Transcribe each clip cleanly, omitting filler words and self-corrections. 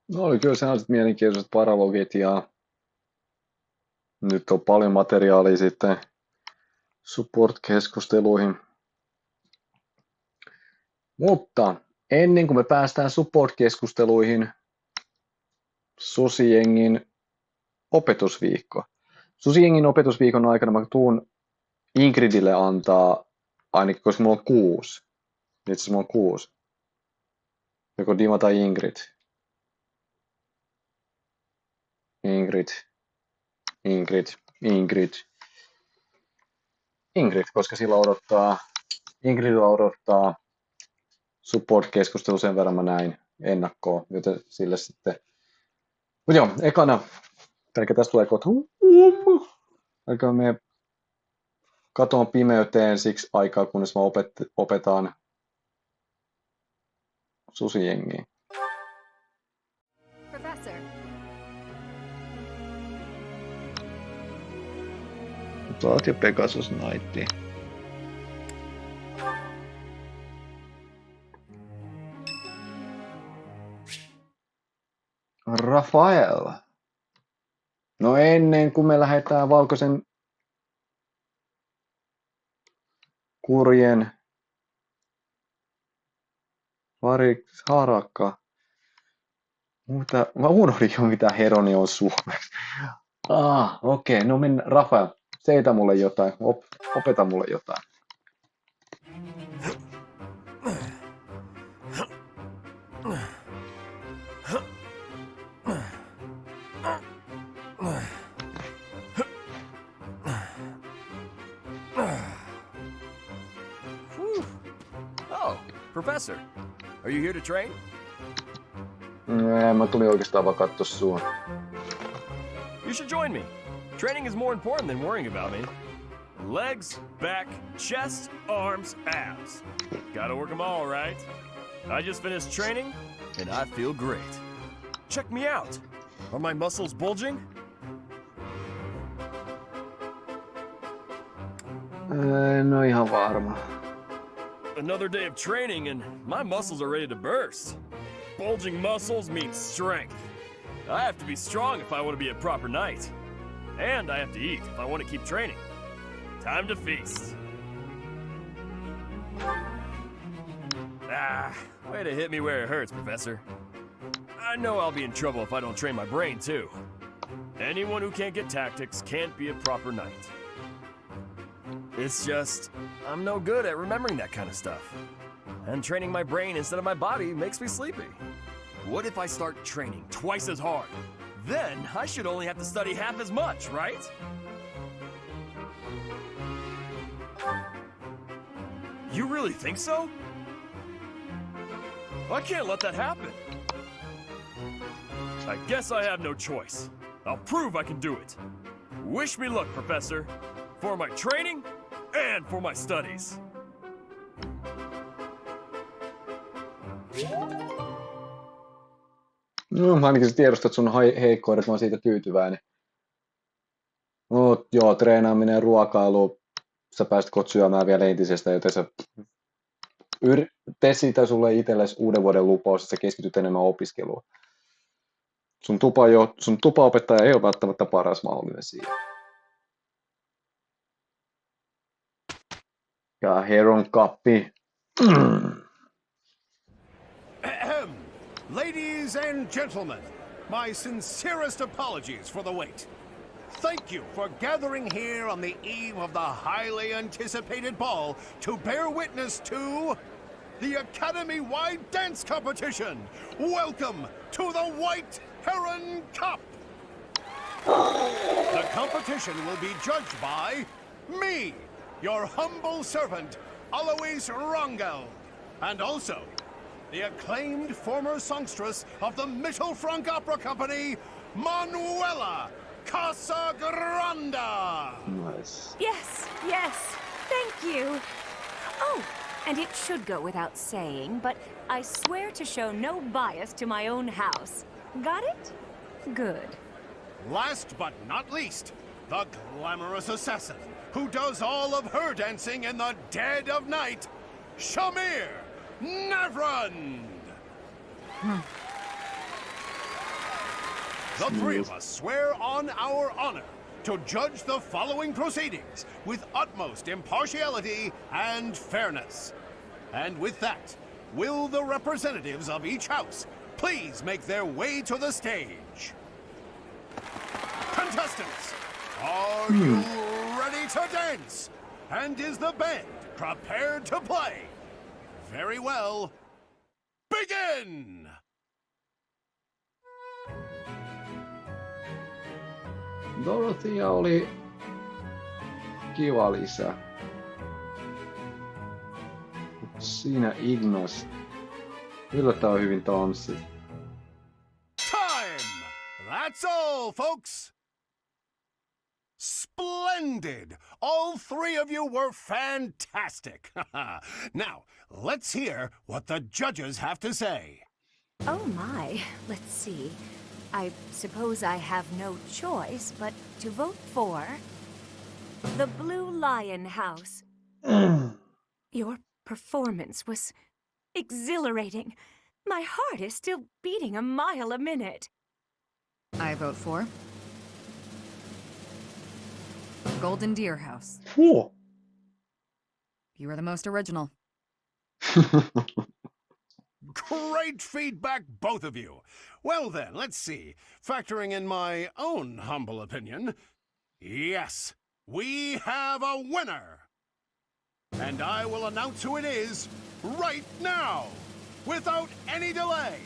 No oli kyllä sellaiset mielenkiintoiset paralogit ja nyt on paljon materiaalia sitten support-keskusteluihin. Mutta ennen kuin me päästään support-keskusteluihin, Susijengin opetusviikko. Susijengin opetusviikon aikana mä tuun Ingridille antaa, ainakin koska mulla on 6. Itse asiassa mulla on 6. Joko Dima tai Ingrid. Ingrid, koska Ingridillä odottaa support-keskustelu sen verran mä näin ennakkoon, joten sille sitten. Mutta joo, ekana, eli tästä tulee kohta, alkaa me katoon pimeyteen siksi aikaa, kunnes mä opetan Susijengiä. Professor. Sä oot jo Pegasus Knightti. Raphael. No ennen kuin me lähdetään valkoisen kurjen harakka. Mä unohdin jo mitä Heroni on suomeksi. Okei. No mennä Raphael. Seitä mulle jotain. Opeta mulle jotain. Professor, are you here to train? Mä tulin oikeastaan vaan katsoa sua. You should join me. Training is more important than worrying about me. Legs, back, chest, arms, abs. Gotta work them all, right? I just finished training, and I feel great. Check me out. Are my muscles bulging? En oo ihan varma. Another day of training and my muscles are ready to burst. Bulging muscles means strength. I have to be strong if I want to be a proper knight. And I have to eat if I want to keep training. Time to feast. Way to hit me where it hurts, Professor. I know I'll be in trouble if I don't train my brain, too. Anyone who can't get tactics can't be a proper knight. It's just, I'm no good at remembering that kind of stuff. And training my brain instead of my body makes me sleepy. What if I start training twice as hard? Then I should only have to study half as much, right? You really think so? I can't let that happen. I guess I have no choice. I'll prove I can do it. Wish me luck, Professor. For my training and for my studies. No, ainakin sä tiedostat sun heikkoudet, mä oon siitä tyytyväinen. No, joo, treenaaminen ja ruokailu, sä pääst syömään vielä entisestä, joten sä tee siitä sulle itsellesi uuden vuoden lupaus, että sä keskityt enemmän opiskeluun. Sun tupaopettaja ei ole välttämättä paras mahdollinen siinä. Ja Heron Cup. Ladies and gentlemen, my sincerest apologies for the wait. Thank you for gathering here on the eve of the highly anticipated ball to bear witness to the Academy-wide dance competition. Welcome to the White Heron Cup. The competition will be judged by me, your humble servant, Alois Rangel, and also the acclaimed former songstress of the Mittelfranc Opera Company, Manuela Casagranda. Nice. Yes, thank you. Oh, and it should go without saying, but I swear to show no bias to my own house. Got it? Good. Last but not least, the glamorous assassin who does all of her dancing in the dead of night, Shamir Raphael. the three of us swear on our honor to judge the following proceedings with utmost impartiality and fairness. And with that, will the representatives of each house please make their way to the stage? Contestants, are you ready to dance? And is the band prepared to play? Very well. Begin! Dorothea oli kiva lisä. Siinä Ignas yllättävän hyvin tanssit. Time! That's all, folks! Splendid! All three of you were fantastic! Now, let's hear what the judges have to say. Oh my, let's see. I suppose I have no choice but to vote for the Blue Lion House. Your performance was exhilarating. My heart is still beating a mile a minute. I vote for Golden Deer House. Huh. You are the most original. Great feedback, both of you. Well then, let's see. Factoring in my own humble opinion, yes, we have a winner. And I will announce who it is right now, without any delay.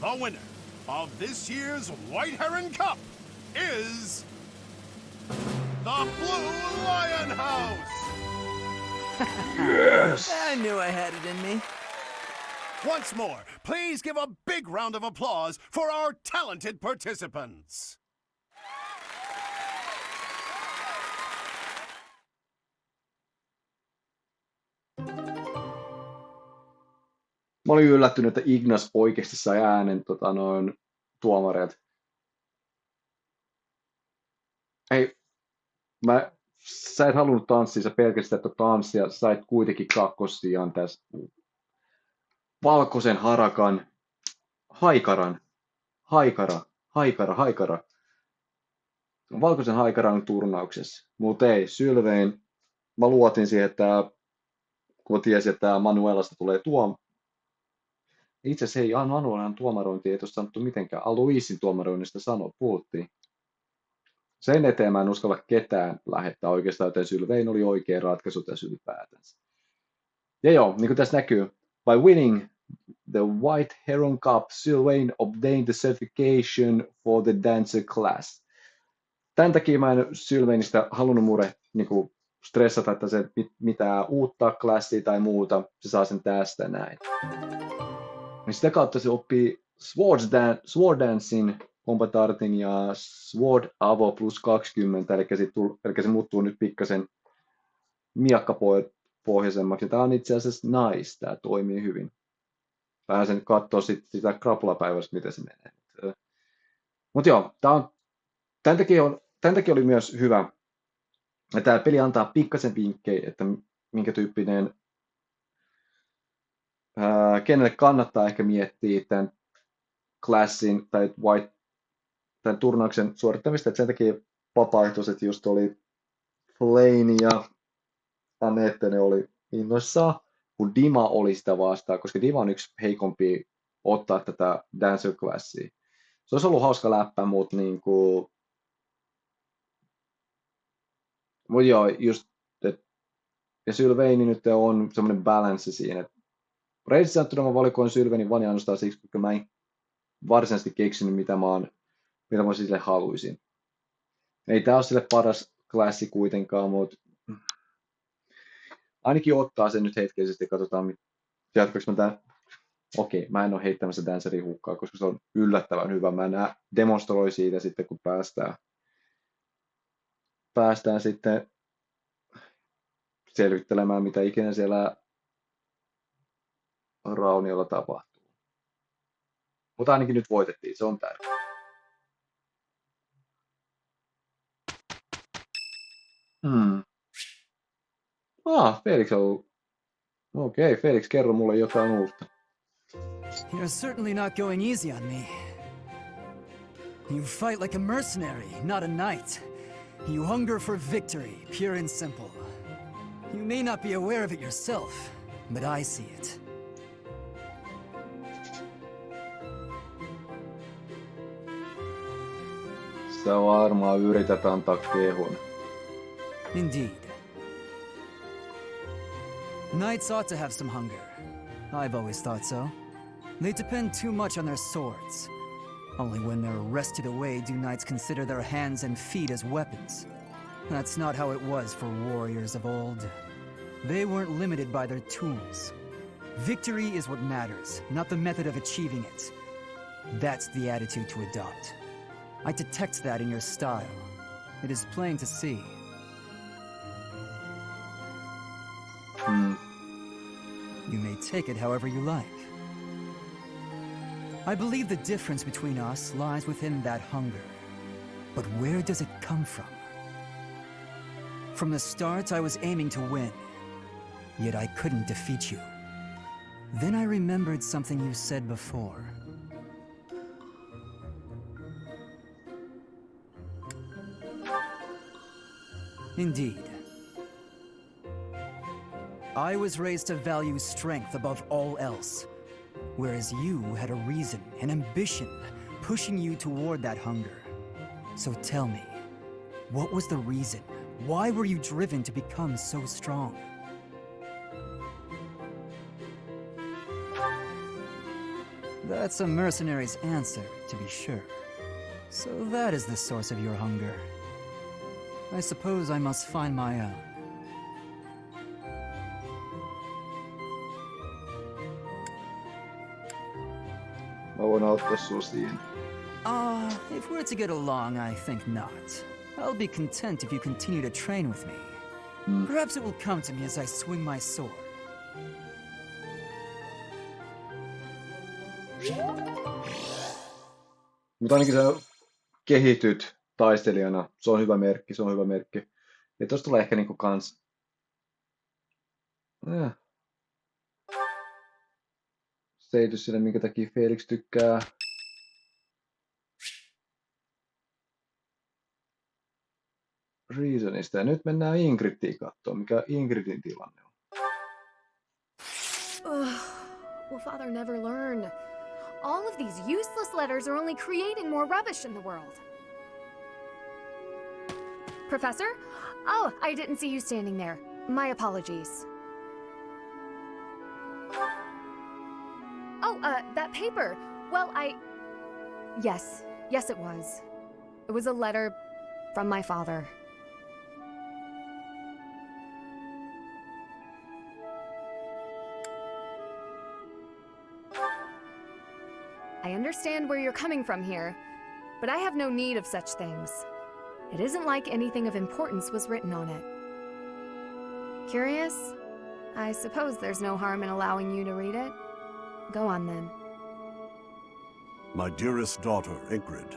The winner of this year's White Heron Cup is the Blue Lion House. Yes! I knew I had it in me. Once more, please give a big round of applause for our talented participants. Mä olin yllättynyt, että Ignas oikeasti sai äänen tuomareilta. Hei, sä et halunnut tanssia, sä pelkästään että tanssia, sait kuitenkin kakkossijan tässä valkoisen haikara. Valkoisen haikaran turnauksessa. Mutta ei, Sylvain, mä luotin siihen, että kun mä tiesin, että Manuelasta tulee itse asiassa ei Manuelan tuomarointi ei tuossa sanottu mitenkään. Aloisin tuomaroinnista puhuttiin. Sen eteen mä en uskalla ketään lähettää oikeastaan, joten Sylvain oli oikea ratkaisu tässä ylipäätänsä. Ja joo, niin kuin tässä näkyy, by winning the White Heron Cup, Sylvain obtained the certification for the dancer class. Tämän takia mä en Sylvainista halunnut niin stressata, että se mitään uutta klassia tai muuta, se saa sen tästä näin. Ja sitä kautta se oppii Sword Dancing, Kombatartin ja Sword Avo plus 20, eli se muuttuu nyt pikkasen miakkapohjaisemmaksi. Tämä on itse asiassa nice, tämä toimii hyvin. Vähän sen katsoo sitä krapulapäivästä, miten se menee. Mutta joo, tämän takia oli myös hyvä. Ja tämä peli antaa pikkasen vinkkejä, että minkä tyyppinen, kenelle kannattaa ehkä miettiä tämän klassin tai tämän turnauksen suorittamista. Että sen takia vapaaehtoiset just oli Flayn ja Anette, ne oli innoissaan, kun Dima oli sitä vastaan, koska Dima on yksi heikompi ottaa tätä dancer-klassia. Se olisi ollut hauska läppä, mutta niinku... Mutta joo, just, ja Sylvain nyt on semmoinen balanssi siinä. Reisesti sanottuna mä valikoin Sylvainin vaan ainoastaan siksi, koska mä en varsinaisesti keksinyt, mitä mä sille haluaisin. Ei tää ole sille paras klassi kuitenkaan, mutta ainakin ottaa sen nyt hetkellisesti ja katsotaan, jatkoinko mä tän. Okei, mä en ole heittämässä dancerin hukkaa, koska se on yllättävän hyvä. Mä demonstroi siitä sitten, kun päästään sitten selvittelemään, mitä ikinä siellä rauniolla tapahtuu. Mutta ainakin nyt voitettiin, se on tärkeää. Felix on... Okei, Felix, kerro mulle jotain uutta. You're certainly not going easy on me. You fight like a mercenary, not a knight. You hunger for victory, pure and simple. You may not be aware of it yourself, but I see it. Sä varmaan yrität antaa kehun. Indeed. Knights ought to have some hunger. I've always thought so. They depend too much on their swords. Only when they're wrested away do knights consider their hands and feet as weapons. That's not how it was for warriors of old. They weren't limited by their tools. Victory is what matters, not the method of achieving it. That's the attitude to adopt. I detect that in your style. It is plain to see. You may take it however you like. I believe the difference between us lies within that hunger. But where does it come from? From the start, I was aiming to win. Yet I couldn't defeat you. Then I remembered something you said before. Indeed. I was raised to value strength above all else, whereas you had a reason, an ambition, pushing you toward that hunger. So tell me, what was the reason? Why were you driven to become so strong? That's a mercenary's answer, to be sure. So that is the source of your hunger. I suppose I must find my own. Mä voin auttaa sua siinä. If we're to get along, I think not. I'll be content if you continue to train with me. Perhaps it will come to me as I swing my sword. Mutta ainakin sä kehityt taistelijana. Se on hyvä merkki, se on hyvä merkki. Ja tosta tulee ehkä niinku kans... selitys sille, minkä takia Felix tykkää Reasonista. Ja nyt mennään Ingridiin katsomaan, mikä Ingridin tilanne on. Will father never learn? All of these useless letters are only creating more rubbish in the world. Professor? Oh, I didn't see you standing there. My apologies. Oh, that paper. Well, Yes, it was. It was a letter from my father. I understand where you're coming from here, but I have no need of such things. It isn't like anything of importance was written on it. Curious? I suppose there's no harm in allowing you to read it. Go on then. My dearest daughter, Ingrid.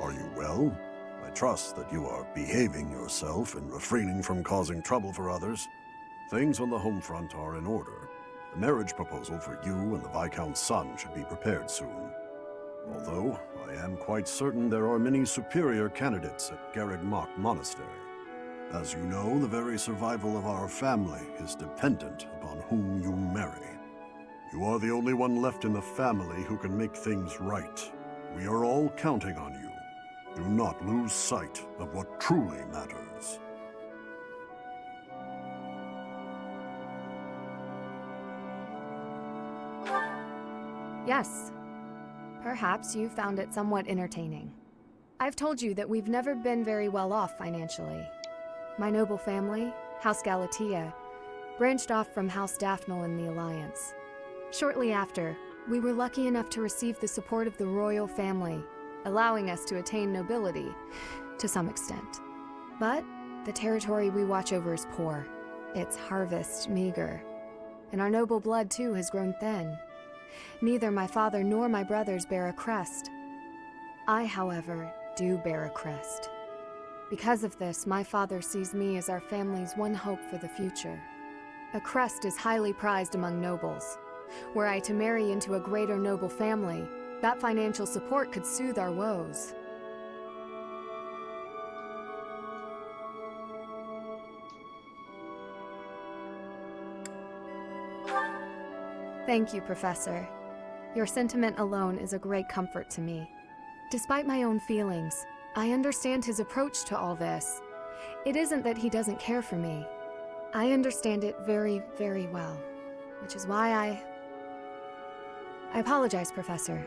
Are you well? I trust that you are behaving yourself and refraining from causing trouble for others. Things on the home front are in order. The marriage proposal for you and the Viscount's son should be prepared soon. Although, I am quite certain there are many superior candidates at Garreg Machin Monastery. As you know, the very survival of our family is dependent upon whom you marry. You are the only one left in the family who can make things right. We are all counting on you. Do not lose sight of what truly matters. Yes. Perhaps you found it somewhat entertaining. I've told you that we've never been very well off financially. My noble family, House Galatea, branched off from House Daphne in the Alliance. Shortly after, we were lucky enough to receive the support of the royal family, allowing us to attain nobility, to some extent. But the territory we watch over is poor, its harvest meager, and our noble blood too has grown thin. Neither my father nor my brothers bear a crest. I, however, do bear a crest. Because of this, my father sees me as our family's one hope for the future. A crest is highly prized among nobles. Were I to marry into a greater noble family, That financial support could soothe our woes. Thank you, Professor. Your sentiment alone is a great comfort to me. Despite my own feelings, I understand his approach to all this. It isn't that he doesn't care for me. I understand it very, very well, which is why I apologize, Professor.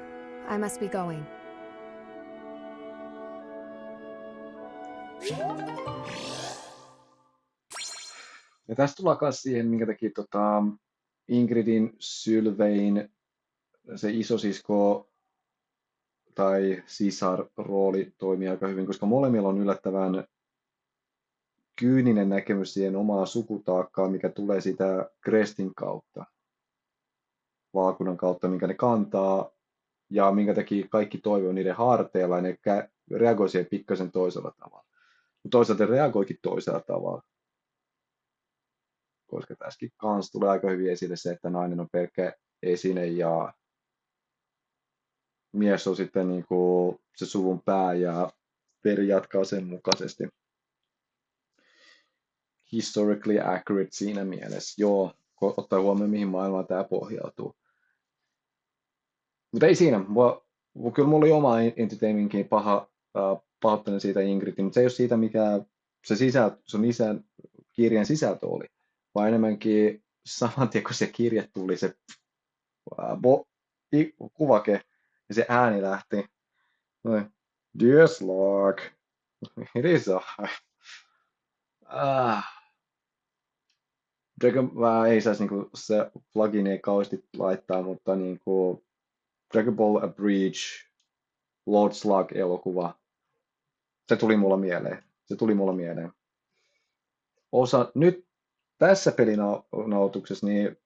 I must be going. Ja tästä tullaan myös siihen, minkä takia Ingridin Sylvain, se isosisko tai sisar-rooli toimii aika hyvin, koska molemmilla on yllättävän kyyninen näkemys siihen omaa sukutaakkaan, mikä tulee sitä krestin kautta, vaakunan kautta, minkä ne kantaa, ja minkä takia kaikki toivo on niiden harteilla, ja ne reagoi siihen pikkasen toisella tavalla. Mutta toisaalta reagoikin toisella tavalla, koska tässäkin kanssa tulee aika hyvin esille se, että nainen on pelkkä esine, ja mies on sitten niin kuin se suvun pää, ja veri jatkaa sen mukaisesti. Historically accurate siinä mielessä, joo, ottaa huomioon mihin maailmaan tämä pohjautuu. Mutta ei siinä, kyllä mulla oli oma entertainmentkin pahoittelen siitä Ingridin, mutta se ei ole siitä mikä se kirjan sisältö oli, vaan enemmänkin saman tien kun se kirje tuli, se kuvake ja se ääni lähti. Dear Slark, it is ei saisi niinku se plugin ei kauheasti laittaa, mutta niinku Dragon Ball A Breach, Lord Slug-elokuva, se tuli mulla mieleen. Nyt tässä pelinauhoituksessa niin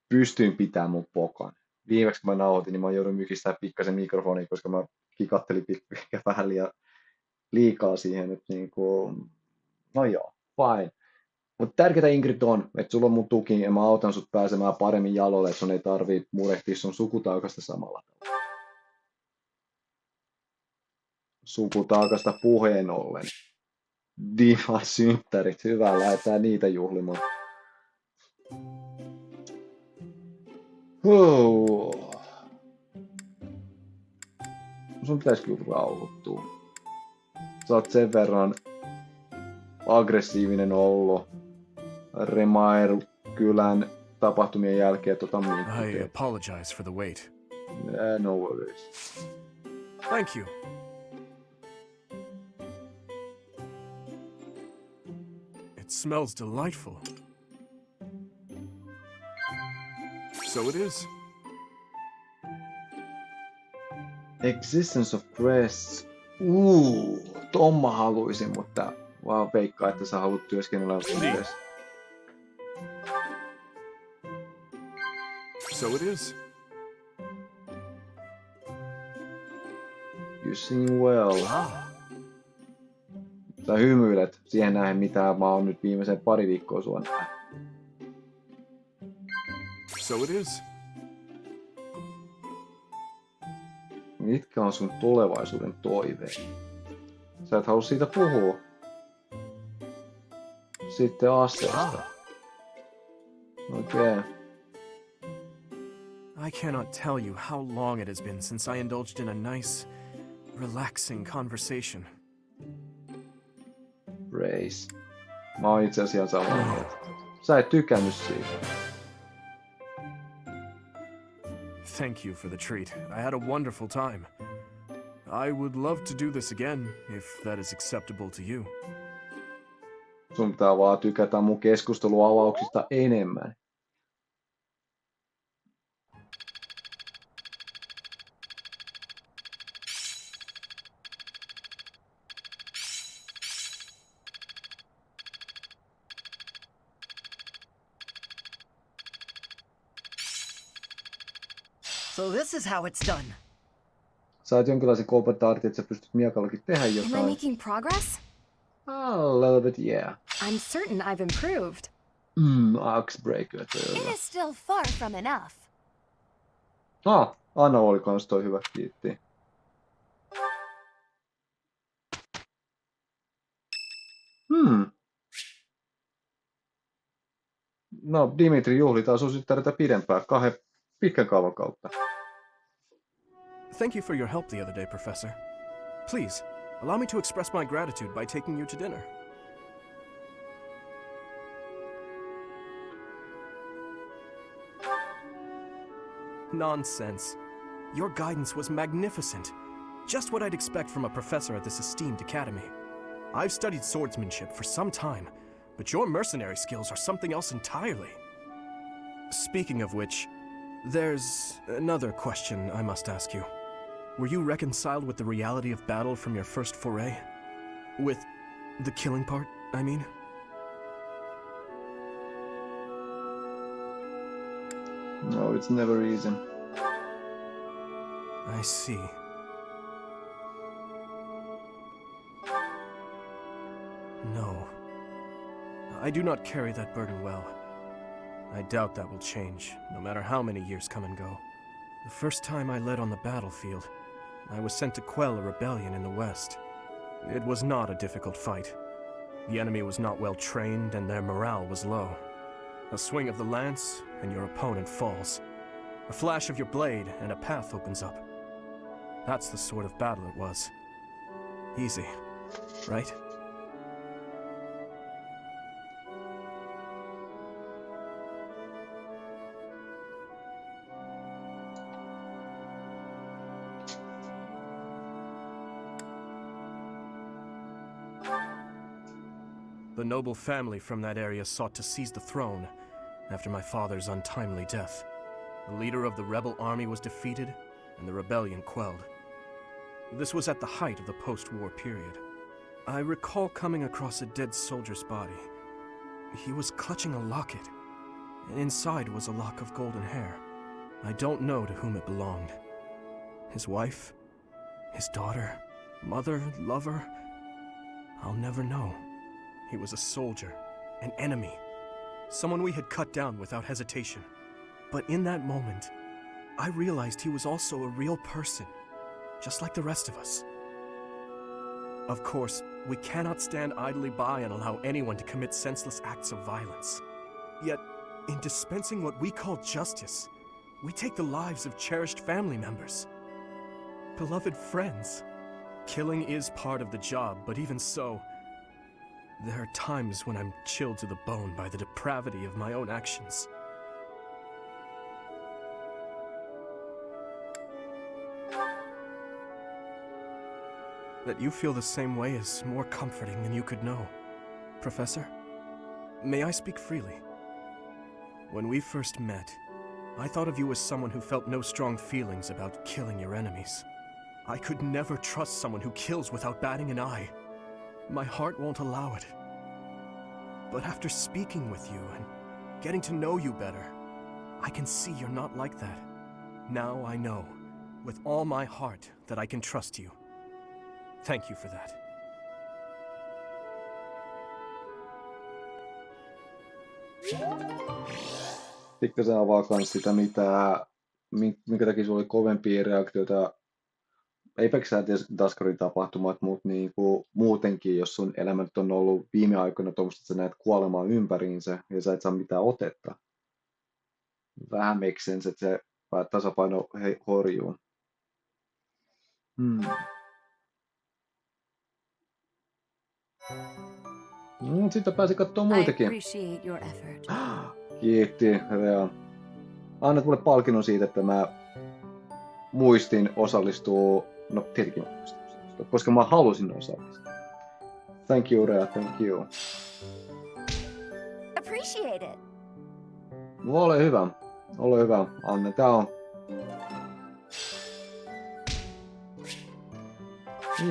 pystyin pitämään mun pokan. Viimeksi kun mä nauhoitin, niin mä joudun mykistää pikkasen mikrofonia, koska mä kikattelin vähän liikaa siihen. Että niinku, no joo, fine. Mutta tärkeää Ingrid on, että sulla on mun tuki ja mä autan sut pääsemään paremmin jalolle, että sun ei tarvii murehtia sun sukutaakasta samalla tavalla. Sukutaakasta puheen ollen. Dima synttärit, hyvä, lähdetään niitä juhlimaan. Sun pitäisi kyllä rauhoittua. Sä oot sen verran aggressiivinen ollut Remair-kylän tapahtumien jälkeen I apologize for the wait. No worries. Thank you. It smells delightful. So it is. Existence of Crests. Ton mä haluisin, mutta vaan veikkaa, että sä haluat työskennellä yhdessä. So it is. You sing well. Sä hymyilet siihen nähden, mitä mä oon nyt viimeisen pari viikkoa sua nähnyt. So it is. Mitkä on sun tulevaisuuden toiveet? Sä et halua siitä puhua. Sitten Asheesta. Okei. I cannot tell you how long it has been since I indulged in a nice, relaxing conversation. Race. Mä oon itse asiassa samaa mieltä. Sä et tykännyt siitä. Thank you for the treat. I had a wonderful time. I would love to do this again, if that is acceptable to you. Sun pitää vaan tykätä mun keskusteluavauksista enemmän. So this is how it's done. Saat jonkinlaisen kompensaation, että sä pystyt miekallakin tehdä Am I jotain. making progress? A little bit, yeah. I'm certain I've improved. Axe breaker. It is still far from enough. Anna oli kans toi hyvä, kiitti. No, Dimitri juhlitaan sun tyttäretä pidempään, 2 pitkän kaavan kautta. Thank you for your help the other day, Professor. Please, allow me to express my gratitude by taking you to dinner. Nonsense. Your guidance was magnificent. Just what I'd expect from a professor at this esteemed academy. I've studied swordsmanship for some time, but your mercenary skills are something else entirely. Speaking of which, there's another question I must ask you. Were you reconciled with the reality of battle from your first foray? With the killing part, I mean? No, it's never easy. I see. No. I do not carry that burden well. I doubt that will change, no matter how many years come and go. The first time I led on the battlefield, I was sent to quell a rebellion in the west. It was not a difficult fight. The enemy was not well trained and their morale was low. A swing of the lance and your opponent falls. A flash of your blade and a path opens up. That's the sort of battle it was. Easy, right? The noble family from that area sought to seize the throne after my father's untimely death. The leader of the rebel army was defeated and the rebellion quelled. This was at the height of the post-war period. I recall coming across a dead soldier's body. He was clutching a locket, and inside was a lock of golden hair. I don't know to whom it belonged. His wife? His daughter? Mother? Lover? I'll never know. He was a soldier, an enemy, someone we had cut down without hesitation. But in that moment, I realized he was also a real person, just like the rest of us. Of course, we cannot stand idly by and allow anyone to commit senseless acts of violence. Yet, in dispensing what we call justice, we take the lives of cherished family members, beloved friends. Killing is part of the job, but even so, there are times when I'm chilled to the bone by the depravity of my own actions. That you feel the same way is more comforting than you could know. Professor, may I speak freely? When we first met, I thought of you as someone who felt no strong feelings about killing your enemies. I could never trust someone who kills without batting an eye. My heart won't allow it. But after speaking with you and getting to know you better, I can see you're not like that. Now I know, with all my heart, that I can trust you. Thank you for that. Pikkasen avaa kans sitä, minkä takia sulla oli kovempia reaktioita. Ei pelkästään Daskarin tapahtumat, mutta niinku muutenkin, jos sun elämät on ollut viime aikoina tuommoista, että sä näet kuolemaa ympäriinsä ja sä et saa mitään otetta. Vähän make sense, että se tasapaino horjuu. Sitten pääsi katsoa muitakin. Kiitti, Rea. Annat mulle palkinnon siitä, että mä muistin osallistua. No tietenkin mä muistin osallistua, koska mä halusin osallistua. Thank you, Rea, thank you. Appreciate it. No, ole hyvä, Anne. Tää on...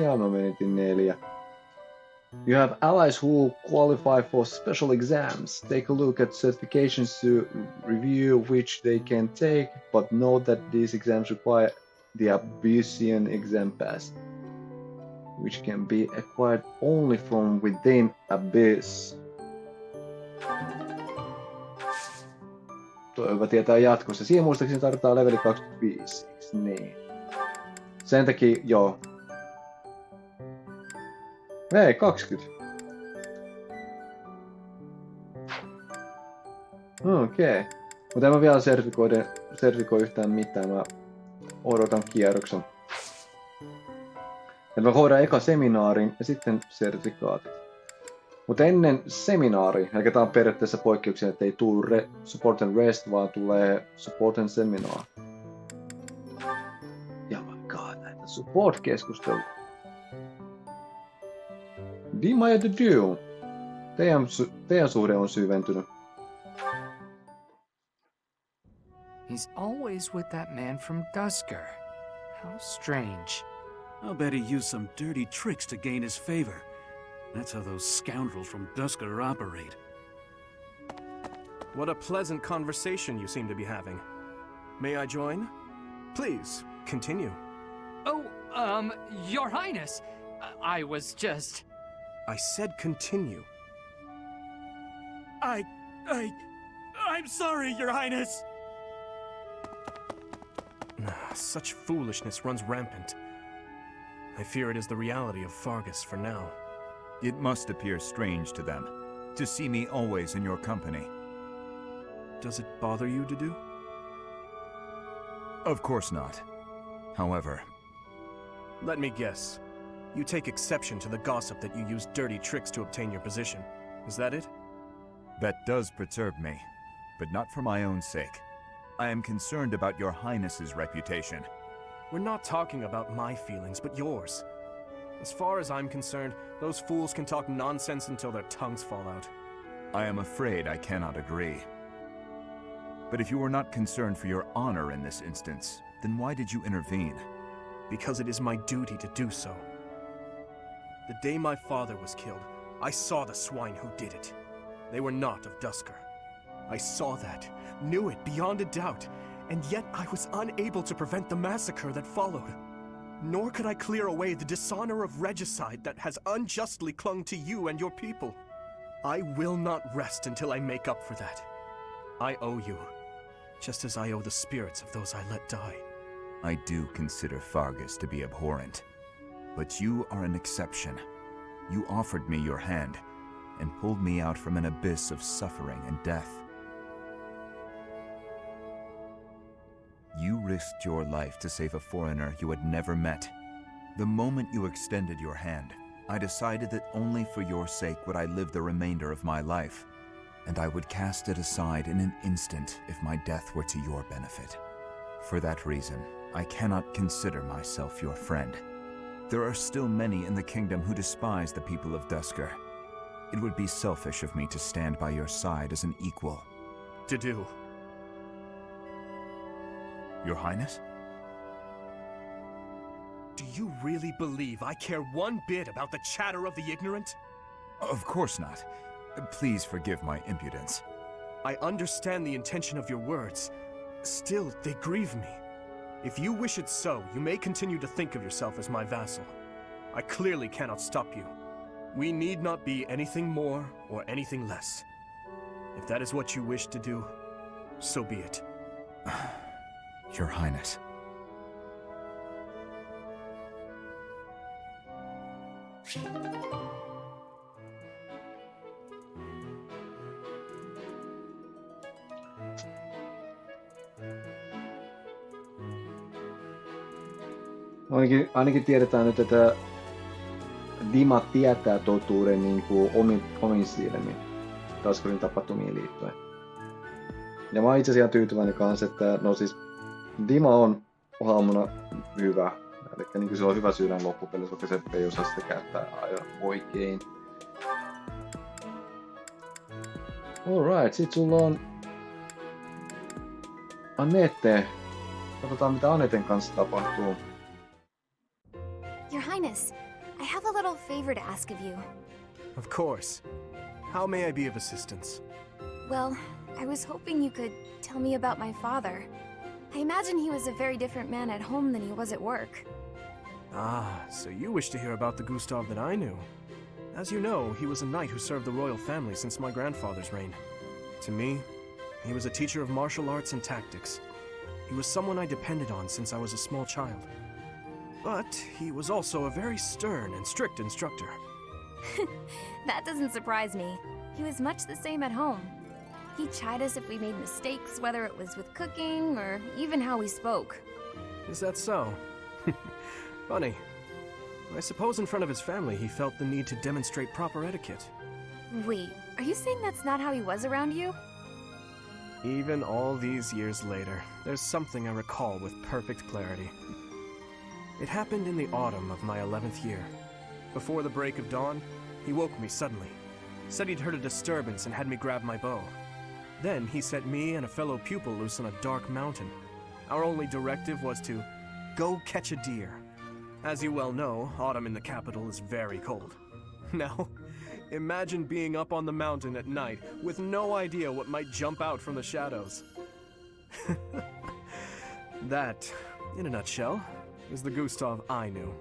Ja mä menetin 4. You have allies who qualify for special exams. Take a look at certifications to review which they can take, but note that these exams require the Abyssian exam pass, which can be acquired only from within Abyss. Toivottavasti tietää jatkossa. Siihen muistaakseni tarvitaan leveli 25. Niin. Sen takia, joo. Ei, 20. Okei. Mutta en mä vielä sertifikoi yhtään mitään. Mä odotan kierroksen. Et mä hoidan eka seminaarin ja sitten sertifikaatit. Mutta ennen seminaari, eli tää on periaatteessa poikkeuksia, että ei tule support and rest, vaan tulee support and seminar. Ja my god, näitä support-keskusteluja. Dima ja Dedeu. Teidän suhde on syventynyt. He's always with that man from Dusker. How strange. I'll bet he used some dirty tricks to gain his favor. That's how those scoundrels from Dusker operate. What a pleasant conversation you seem to be having. May I join? Please, continue. Oh, Your Highness, I was just... I said continue. I'm sorry, Your Highness! Such foolishness runs rampant. I fear it is the reality of Fargus for now. It must appear strange to them, to see me always in your company. Does it bother you, Dedeu? Of course not. However... Let me guess. You take exception to the gossip that you use dirty tricks to obtain your position. Is that it? That does perturb me, but not for my own sake. I am concerned about your Highness's reputation. We're not talking about my feelings, but yours. As far as I'm concerned, those fools can talk nonsense until their tongues fall out. I am afraid I cannot agree. But if you were not concerned for your honor in this instance, then why did you intervene? Because it is my duty to do so. The day my father was killed, I saw the swine who did it. They were not of Dusker. I saw that, knew it beyond a doubt, and yet I was unable to prevent the massacre that followed. Nor could I clear away the dishonor of regicide that has unjustly clung to you and your people. I will not rest until I make up for that. I owe you, just as I owe the spirits of those I let die. I do consider Fargus to be abhorrent, but you are an exception. You offered me your hand, and pulled me out from an abyss of suffering and death. You risked your life to save a foreigner you had never met. The moment you extended your hand, I decided that only for your sake would I live the remainder of my life, and I would cast it aside in an instant if my death were to your benefit. For that reason, I cannot consider myself your friend. There are still many in the kingdom who despise the people of Dusker. It would be selfish of me to stand by your side as an equal. Dedeu. Your Highness? Do you really believe I care one bit about the chatter of the ignorant? Of course not. Please forgive my impudence. I understand the intention of your words. Still, they grieve me. If you wish it so, you may continue to think of yourself as my vassal. I clearly cannot stop you. We need not be anything more or anything less. If that is what you wish to do, so be it. Your Highness. Ainakin tiedetään nyt, että Dima tietää totuuden niin kuin omin silmin Duskerin tapahtumiin liittyen. Ja mä oon itse asiassa tyytyväinen kanssa, että no siis Dima on hahmona hyvä. Eli niin kuin se on hyvä sydän loppupelissä, vaikka se ei osaa sitä käyttää aivan oikein. Alright, sit sulla on Anette. Katsotaan mitä Anetten kanssa tapahtuu. Your Highness, I have a little favor to ask of you. Of course. How may I be of assistance? Well, I was hoping you could tell me about my father. I imagine he was a very different man at home than he was at work. Ah, so you wish to hear about the Gustav that I knew. As you know, he was a knight who served the royal family since my grandfather's reign. To me, He was a teacher of martial arts and tactics. He was someone I depended on since I was a small child. But he was also a very stern and strict instructor. That doesn't surprise me. He was much the same at home. He'd chide us if we made mistakes, whether it was with cooking or even how we spoke. Is that so? Funny. I suppose in front of his family he felt the need to demonstrate proper etiquette. Wait, are you saying that's not how he was around you? Even all these years later, there's something I recall with perfect clarity. It happened in the autumn of my 11th year. Before the break of dawn, he woke me suddenly. Said he'd heard a disturbance and had me grab my bow. Then he set me and a fellow pupil loose on a dark mountain. Our only directive was to go catch a deer. As you well know, autumn in the capital is very cold. Now, imagine being up on the mountain at night with no idea what might jump out from the shadows. That, in a nutshell, is the Gustav I knew.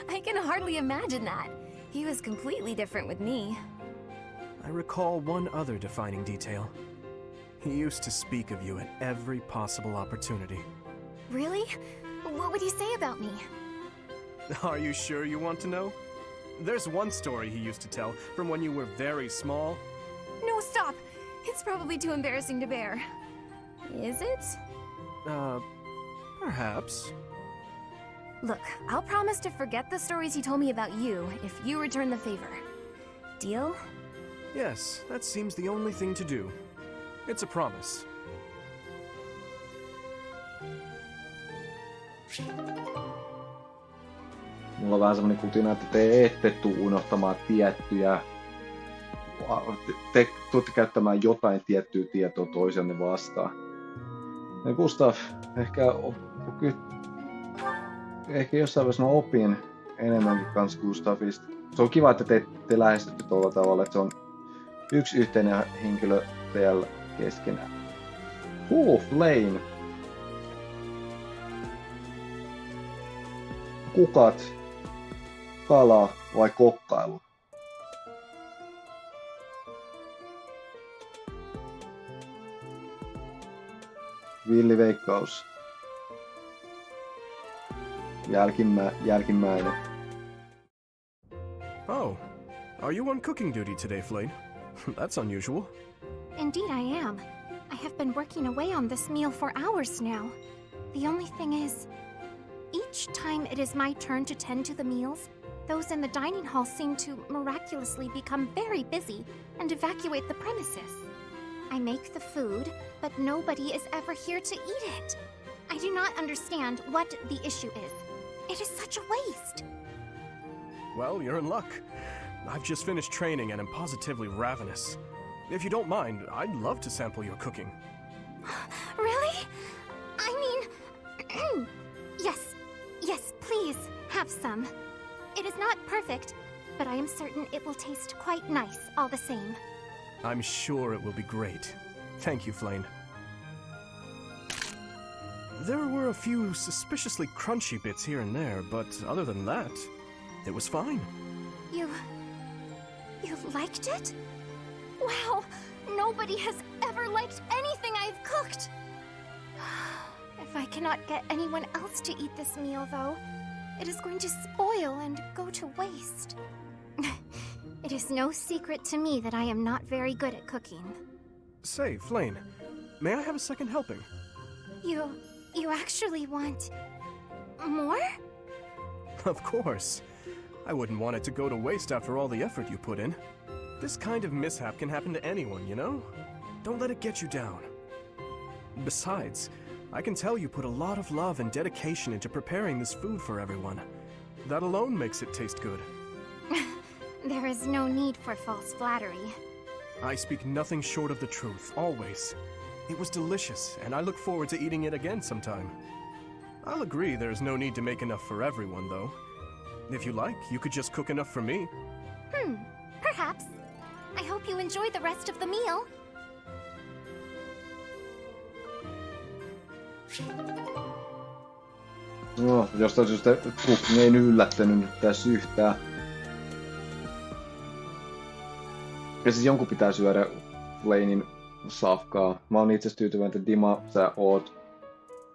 I can hardly imagine that. He was completely different with me. I recall one other defining detail. He used to speak of you at every possible opportunity. Really? What would he say about me? Are you sure you want to know? There's one story he used to tell from when you were very small. No, stop! It's probably too embarrassing to bear. Is it? Perhaps. Look, I'll promise to forget the stories he told me about you if you return the favor. Deal? Yes, that seems the only thing to do. It's a promise. Mulla on vähän semmonen kutina, että te ette tuu unohtamaan tiettyjä... Te tuutte käyttämään jotain tiettyä tietoa toisenne vastaan. Ja Gustav, ehkä jossain vaiheessa mä opin enemmänkin kans Gustavista. Se on kiva, että te lähestytte tuolla tavalla, että se on yksi yhteinen henkilö teillä keskenään. Flayn. Kukat, kala vai kokkailu? Villiveikkaus. Jälkimmäinen. Oh, are you on cooking duty today, Flayn? That's unusual. Indeed I am. I have been working away on this meal for hours now. The only thing is, each time it is my turn to tend to the meals, those in the dining hall seem to miraculously become very busy and evacuate the premises. I make the food, but nobody is ever here to eat it. I do not understand what the issue is. It is such a waste. Well, you're in luck. I've just finished training and am positively ravenous. If you don't mind, I'd love to sample your cooking. Really? I mean, yes, please, have some. It is not perfect, but I am certain it will taste quite nice all the same. I'm sure it will be great. Thank you, Flayn. There were a few suspiciously crunchy bits here and there, but other than that, it was fine. You liked it? Wow, nobody has ever liked anything I've cooked! If I cannot get anyone else to eat this meal, though, it is going to spoil and go to waste. It is no secret to me that I am not very good at cooking. Say, Flayn, may I have a second helping? You actually want... more? Of course. I wouldn't want it to go to waste after all the effort you put in. This kind of mishap can happen to anyone, you know? Don't let it get you down. Besides, I can tell you put a lot of love and dedication into preparing this food for everyone. That alone makes it taste good. There is no need for false flattery. I speak nothing short of the truth, always. It was delicious, and I look forward to eating it again sometime. I'll agree there's no need to make enough for everyone, though. If you like, you could just cook enough for me. Perhaps. I hope you enjoy the rest of the meal. No, jostain syystä cooking ei yllättänyt nyt tässä yhtään. Ja siis jonkun pitää syödä Flaynin safkaa. Mä oon itse asiassa tyytyväinen, että Dima, sä oot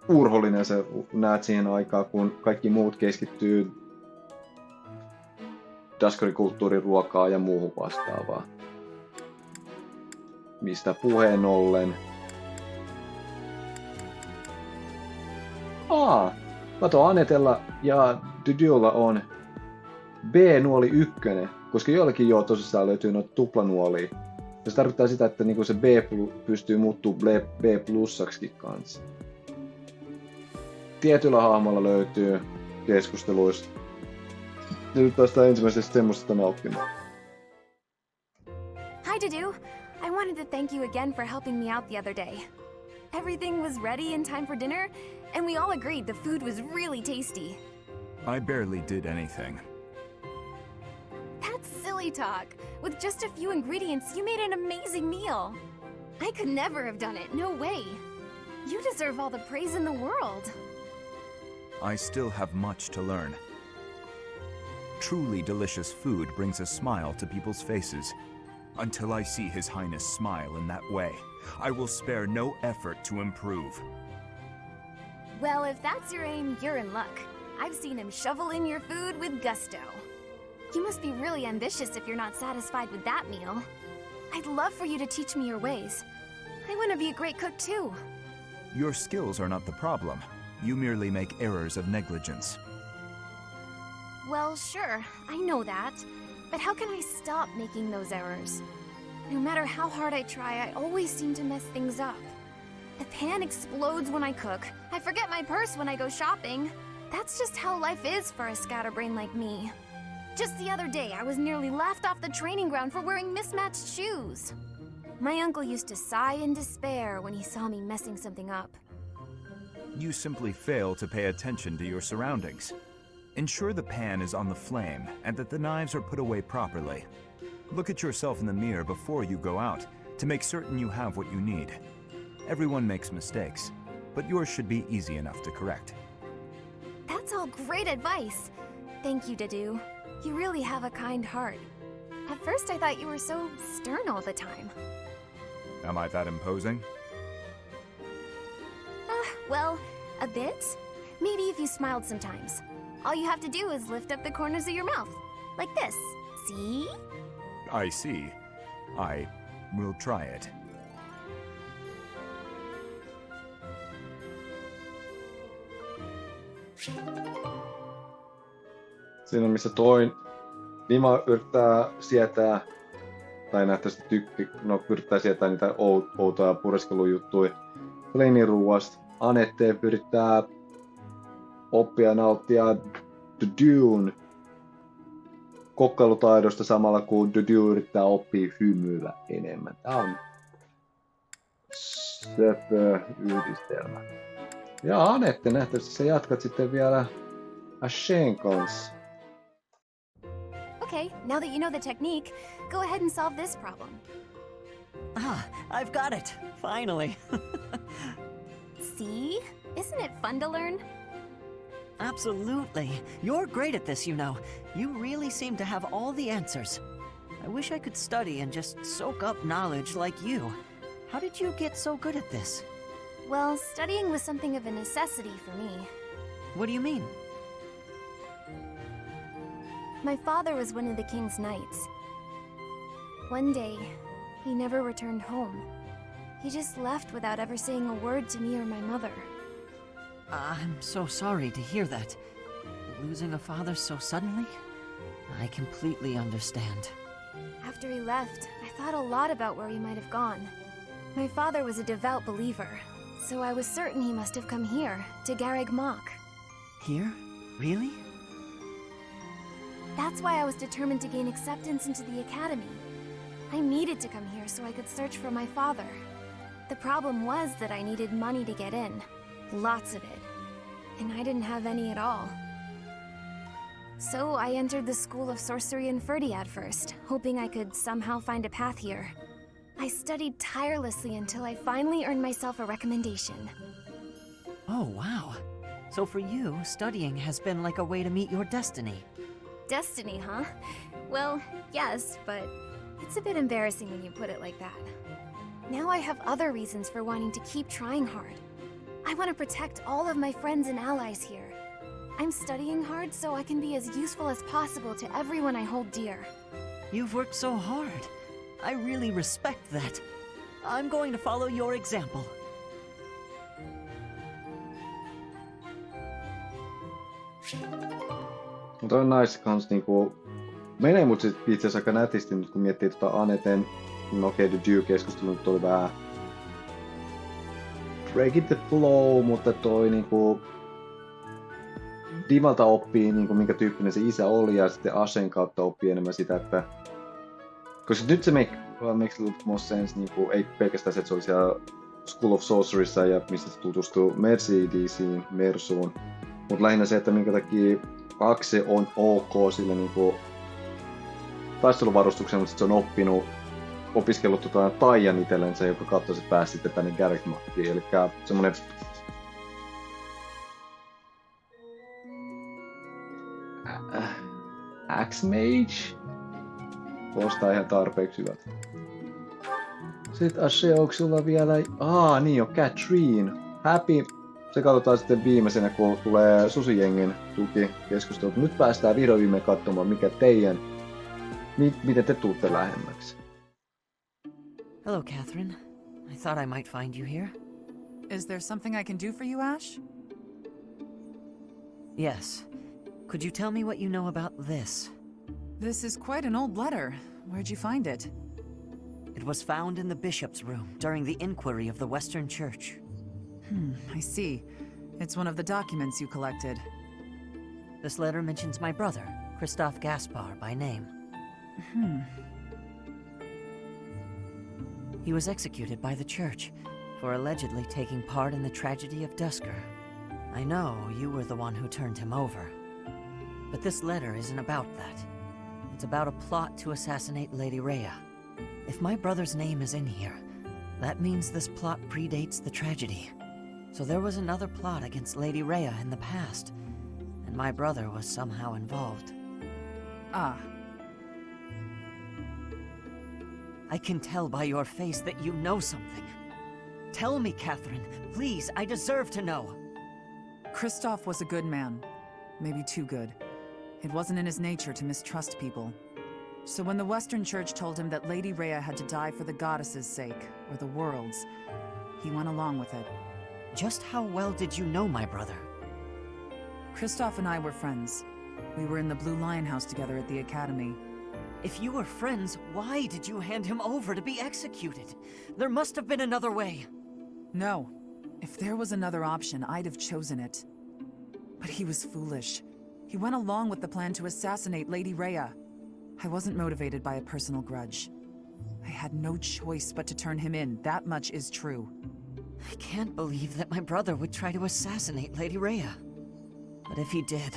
urhollinen, sä näet siihen aikaan, kun kaikki muut keskittyy daskarikulttuurin ruokaa ja muuhun vastaavaa. Mistä puheen ollen? Kato, Anetella ja Dedeulla on B-nuoli 1, koska joillakin tosissaan löytyy noita tuplanuolia. Se tarkoittaa sitä, että niinku se B pystyy muuttumaan B+saksikin kanssa. Tietyllä hahmolla löytyy keskusteluista. Nyt tästä ensimmäisestä semmoista nauttimaan. Hi, Dedeu. I wanted to thank you again for helping me out the other day. Everything was ready in time for dinner, and we all agreed the food was really tasty. I barely did anything. That's silly talk. With just a few ingredients, you made an amazing meal. I could never have done it, no way. You deserve all the praise in the world. I still have much to learn. Truly delicious food brings a smile to people's faces. Until I see His Highness smile in that way, I will spare no effort to improve. Well, if that's your aim, you're in luck. I've seen him shovel in your food with gusto. You must be really ambitious if you're not satisfied with that meal. I'd love for you to teach me your ways. I want to be a great cook too. Your skills are not the problem. You merely make errors of negligence. Well, sure, I know that. But how can I stop making those errors? No matter how hard I try, I always seem to mess things up. The pan explodes when I cook. I forget my purse when I go shopping. That's just how life is for a scatterbrain like me. Just the other day, I was nearly laughed off the training ground for wearing mismatched shoes. My uncle used to sigh in despair when he saw me messing something up. You simply fail to pay attention to your surroundings. Ensure the pan is on the flame and that the knives are put away properly. Look at yourself in the mirror before you go out to make certain you have what you need. Everyone makes mistakes, but yours should be easy enough to correct. That's all great advice. Thank you, Dedeu. You really have a kind heart. At first I thought you were so stern all the time. Am I that imposing? Well, a bit. Maybe if you smiled sometimes. All you have to do is lift up the corners of your mouth. Like this. See? I see. I will try it. Siinä missä Dima yrittää sietää, tai nähtävästi yrittää sietää niitä outoja pureskelujuttuja Flaynin ruuasta. Anette yrittää oppia nauttia Dedeun kokkailutaidosta samalla kun Dedeu yrittää oppia hymyillä enemmän. Tää on söpö yhdistelmä. Ja Anette, nähtävästi sä jatkat sitten vielä Ashen kanssa. Okay, now that you know the technique, go ahead and solve this problem. I've got it, finally. See? Isn't it fun to learn? Absolutely. You're great at this, you know. You really seem to have all the answers. I wish I could study and just soak up knowledge like you. How did you get so good at this? Well, studying was something of a necessity for me. What do you mean? My father was one of the king's knights. One day, he never returned home. He just left without ever saying a word to me or my mother. I'm so sorry to hear that. Losing a father so suddenly? I completely understand. After he left, I thought a lot about where he might have gone. My father was a devout believer, so I was certain he must have come here, to Garreg Mach. Here? Really? That's why I was determined to gain acceptance into the academy. I needed to come here so I could search for my father. The problem was that I needed money to get in. Lots of it. And I didn't have any at all. So I entered the School of Sorcery in Ferdiad first, hoping I could somehow find a path here. I studied tirelessly until I finally earned myself a recommendation. Oh, wow. So for you, studying has been like a way to meet your destiny. Destiny, huh? Well, yes, but it's a bit embarrassing when you put it like that. Now I have other reasons for wanting to keep trying hard. I want to protect all of my friends and allies here. I'm studying hard so I can be as useful as possible to everyone I hold dear. You've worked so hard. I really respect that. I'm going to follow your example. Mutta on nice kans niinku... Menee mut sit itse asiassa aika nätisti nyt kun miettii Anetten Dedeu-keskustelua, nyt oli vähän... Break the flow, mutta toi niinku... Dimalta oppii niinku minkä tyyppinen se isä oli ja sitten Ashen kautta oppii enemmän sitä, että... Koska nyt se makes a little more sense, niinku, ei pelkästään se, että se oli siellä School of Sorceryssa ja mistä se tutustuu Mercedesiin, Mersuun. Mut lähinnä se, että minkä takia Ashe on ok sillä niinku taisteluvarustuksella, mutta sit se on opiskellut taian itsellensä, joka kautta se pääsi sitten tänne Garreg Machiin. Elikkä semmonen X-Mage? Kuulostaa ihan tarpeeksi hyvältä. Sitten Ashe, onko sulla vielä... niin jo, Cathrine. Happy. Se katsotaan sitten viimeisenä, kun tulee Susijengin tukikeskustelu. Nyt päästään vihdoin viimein katsomaan, mikä teidän... Miten te tuutte lähemmäksi. Hello, Cathrine. I thought I might find you here. Is there something I can do for you, Ashe? Yes. Could you tell me what you know about this? This is quite an old letter. Where'd you find it? It was found in the bishop's room during the inquiry of the Western Church. I see. It's one of the documents you collected. This letter mentions my brother, Christophe Gaspar, by name. He was executed by the church for allegedly taking part in the tragedy of Duscur. I know you were the one who turned him over. But this letter isn't about that. It's about a plot to assassinate Lady Rhea. If my brother's name is in here, that means this plot predates the tragedy. So there was another plot against Lady Rhea in the past, and my brother was somehow involved. Ah. I can tell by your face that you know something. Tell me, Cathrine. Please, I deserve to know. Christophe was a good man. Maybe too good. It wasn't in his nature to mistrust people. So when the Western Church told him that Lady Rhea had to die for the goddess's sake, or the world's, he went along with it. Just how well did you know my brother? Christophe and I were friends. We were in the Blue Lion House together at the academy. If you were friends, why did you hand him over to be executed? There must have been another way. No. If there was another option, I'd have chosen it. But he was foolish. He went along with the plan to assassinate Lady Rhea. I wasn't motivated by a personal grudge. I had no choice but to turn him in, that much is true. I can't believe that my brother would try to assassinate Lady Rhea. But if he did,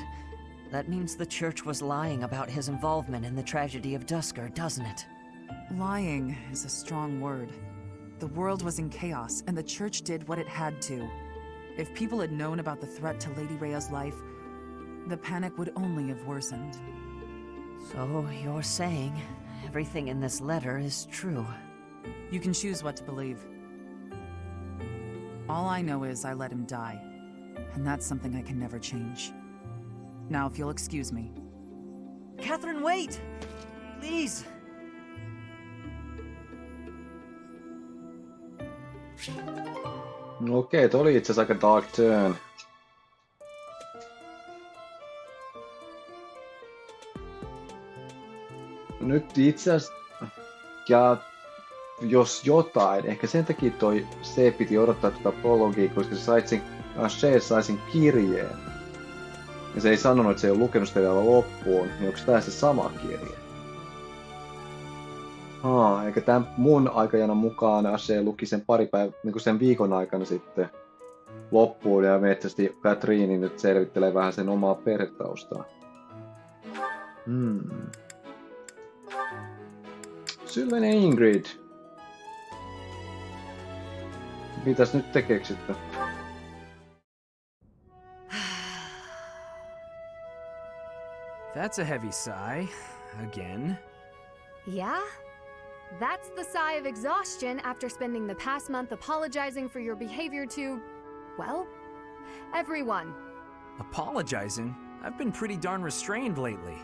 that means the church was lying about his involvement in the tragedy of Duscur, doesn't it? Lying is a strong word. The world was in chaos, and the church did what it had to. If people had known about the threat to Lady Rhea's life, the panic would only have worsened. So you're saying everything in this letter is true? You can choose what to believe. All I know is I let him die, and that's something I can never change. Now, if you'll excuse me. Cathrine, wait! Please! Okei, toi oli itse asiassa aika dark turn. Nyt itse asiassa, ja jos jotain, ehkä sen takia se piti odottaa tuota prologia, koska Ashe sai sen kirjeen. Ja se ei sanonut, että se ei ole lukenut sitä vielä loppuun, niin onko tää se sama kirje? Eikä tämän mun aikajanan mukaan Ashe luki sen niin sen viikon aikana sitten loppuun ja metsästi Cathrine nyt selvittelee vähän sen omaa perhetaustaa. Sylvain ja Ingrid. Mitäs nyt te keksitte? That's a heavy sigh. Again. Yeah? That's the sigh of exhaustion after spending the past month apologizing for your behavior to, well, everyone. Apologizing? I've been pretty darn restrained lately.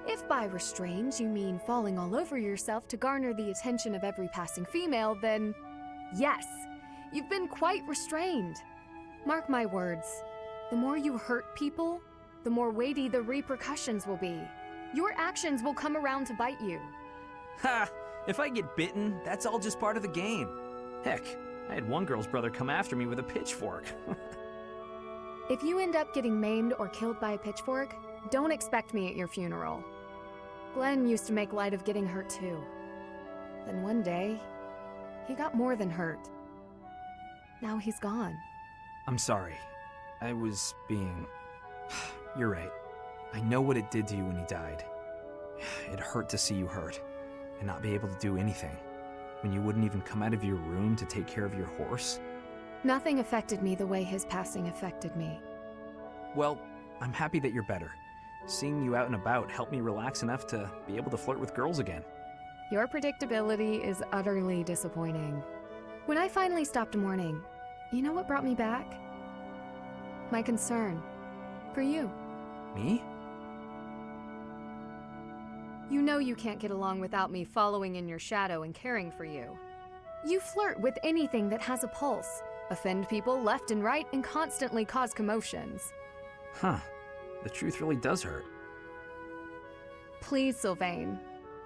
If by restrained you mean falling all over yourself to garner the attention of every passing female, then yes, you've been quite restrained. Mark my words, the more you hurt people, the more weighty the repercussions will be. Your actions will come around to bite you. Ha! If I get bitten, that's all just part of the game. Heck, I had one girl's brother come after me with a pitchfork. If you end up getting maimed or killed by a pitchfork, don't expect me at your funeral. Glenn used to make light of getting hurt too. Then one day, he got more than hurt. Now he's gone. I'm sorry. I was being... You're right. I know what it did to you when he died. It hurt to see you hurt, and not be able to do anything. When you wouldn't even come out of your room to take care of your horse. Nothing affected me the way his passing affected me. Well, I'm happy that you're better. Seeing you out and about helped me relax enough to be able to flirt with girls again. Your predictability is utterly disappointing. When I finally stopped mourning, you know what brought me back? My concern. For you. Me? You know you can't get along without me following in your shadow and caring for you. You flirt with anything that has a pulse, offend people left and right, and constantly cause commotions. Huh. The truth really does hurt. Please, Sylvain,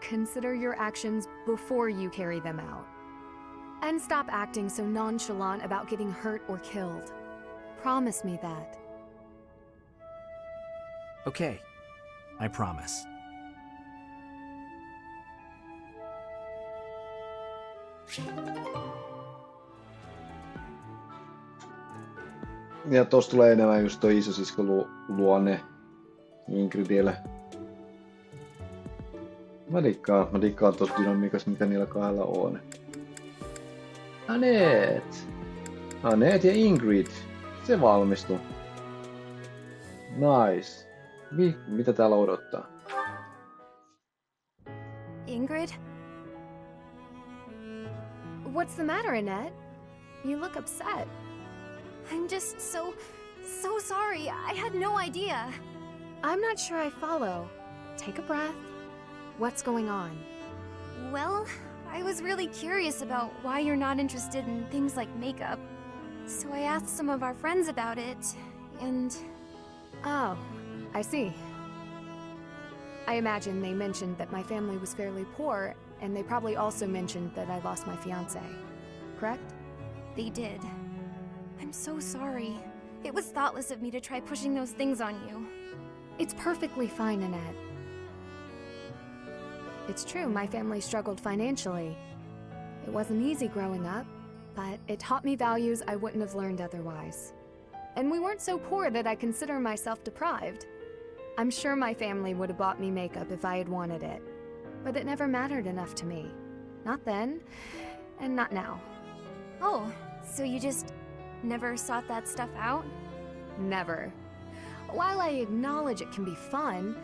consider your actions before you carry them out. And stop acting so nonchalant about getting hurt or killed. Promise me that. Okay. I promise. Ja tossa tulee enemmän just toi isosisko luonne Ingridille. Mä dikkaan tossa dynamiikassa, mitä niillä kahdella on. Anette ja Ingrid. Se valmistui. Nice. Mitä täällä odottaa? Ingrid? What's the matter, Anette? You look upset. I'm just so sorry. I had no idea. I'm not sure I follow. Take a breath. What's going on? Well, I was really curious about why you're not interested in things like makeup. So I asked some of our friends about it, and... Oh, I see. I imagine they mentioned that my family was fairly poor, and they probably also mentioned that I lost my fiancé. Correct? They did. I'm so sorry. It was thoughtless of me to try pushing those things on you. It's perfectly fine, Anette. It's true, my family struggled financially. It wasn't easy growing up, but it taught me values I wouldn't have learned otherwise. And we weren't so poor that I consider myself deprived. I'm sure my family would have bought me makeup if I had wanted it. But it never mattered enough to me. Not then, and not now. Oh, so you just never sought that stuff out? Never. While I acknowledge it can be fun,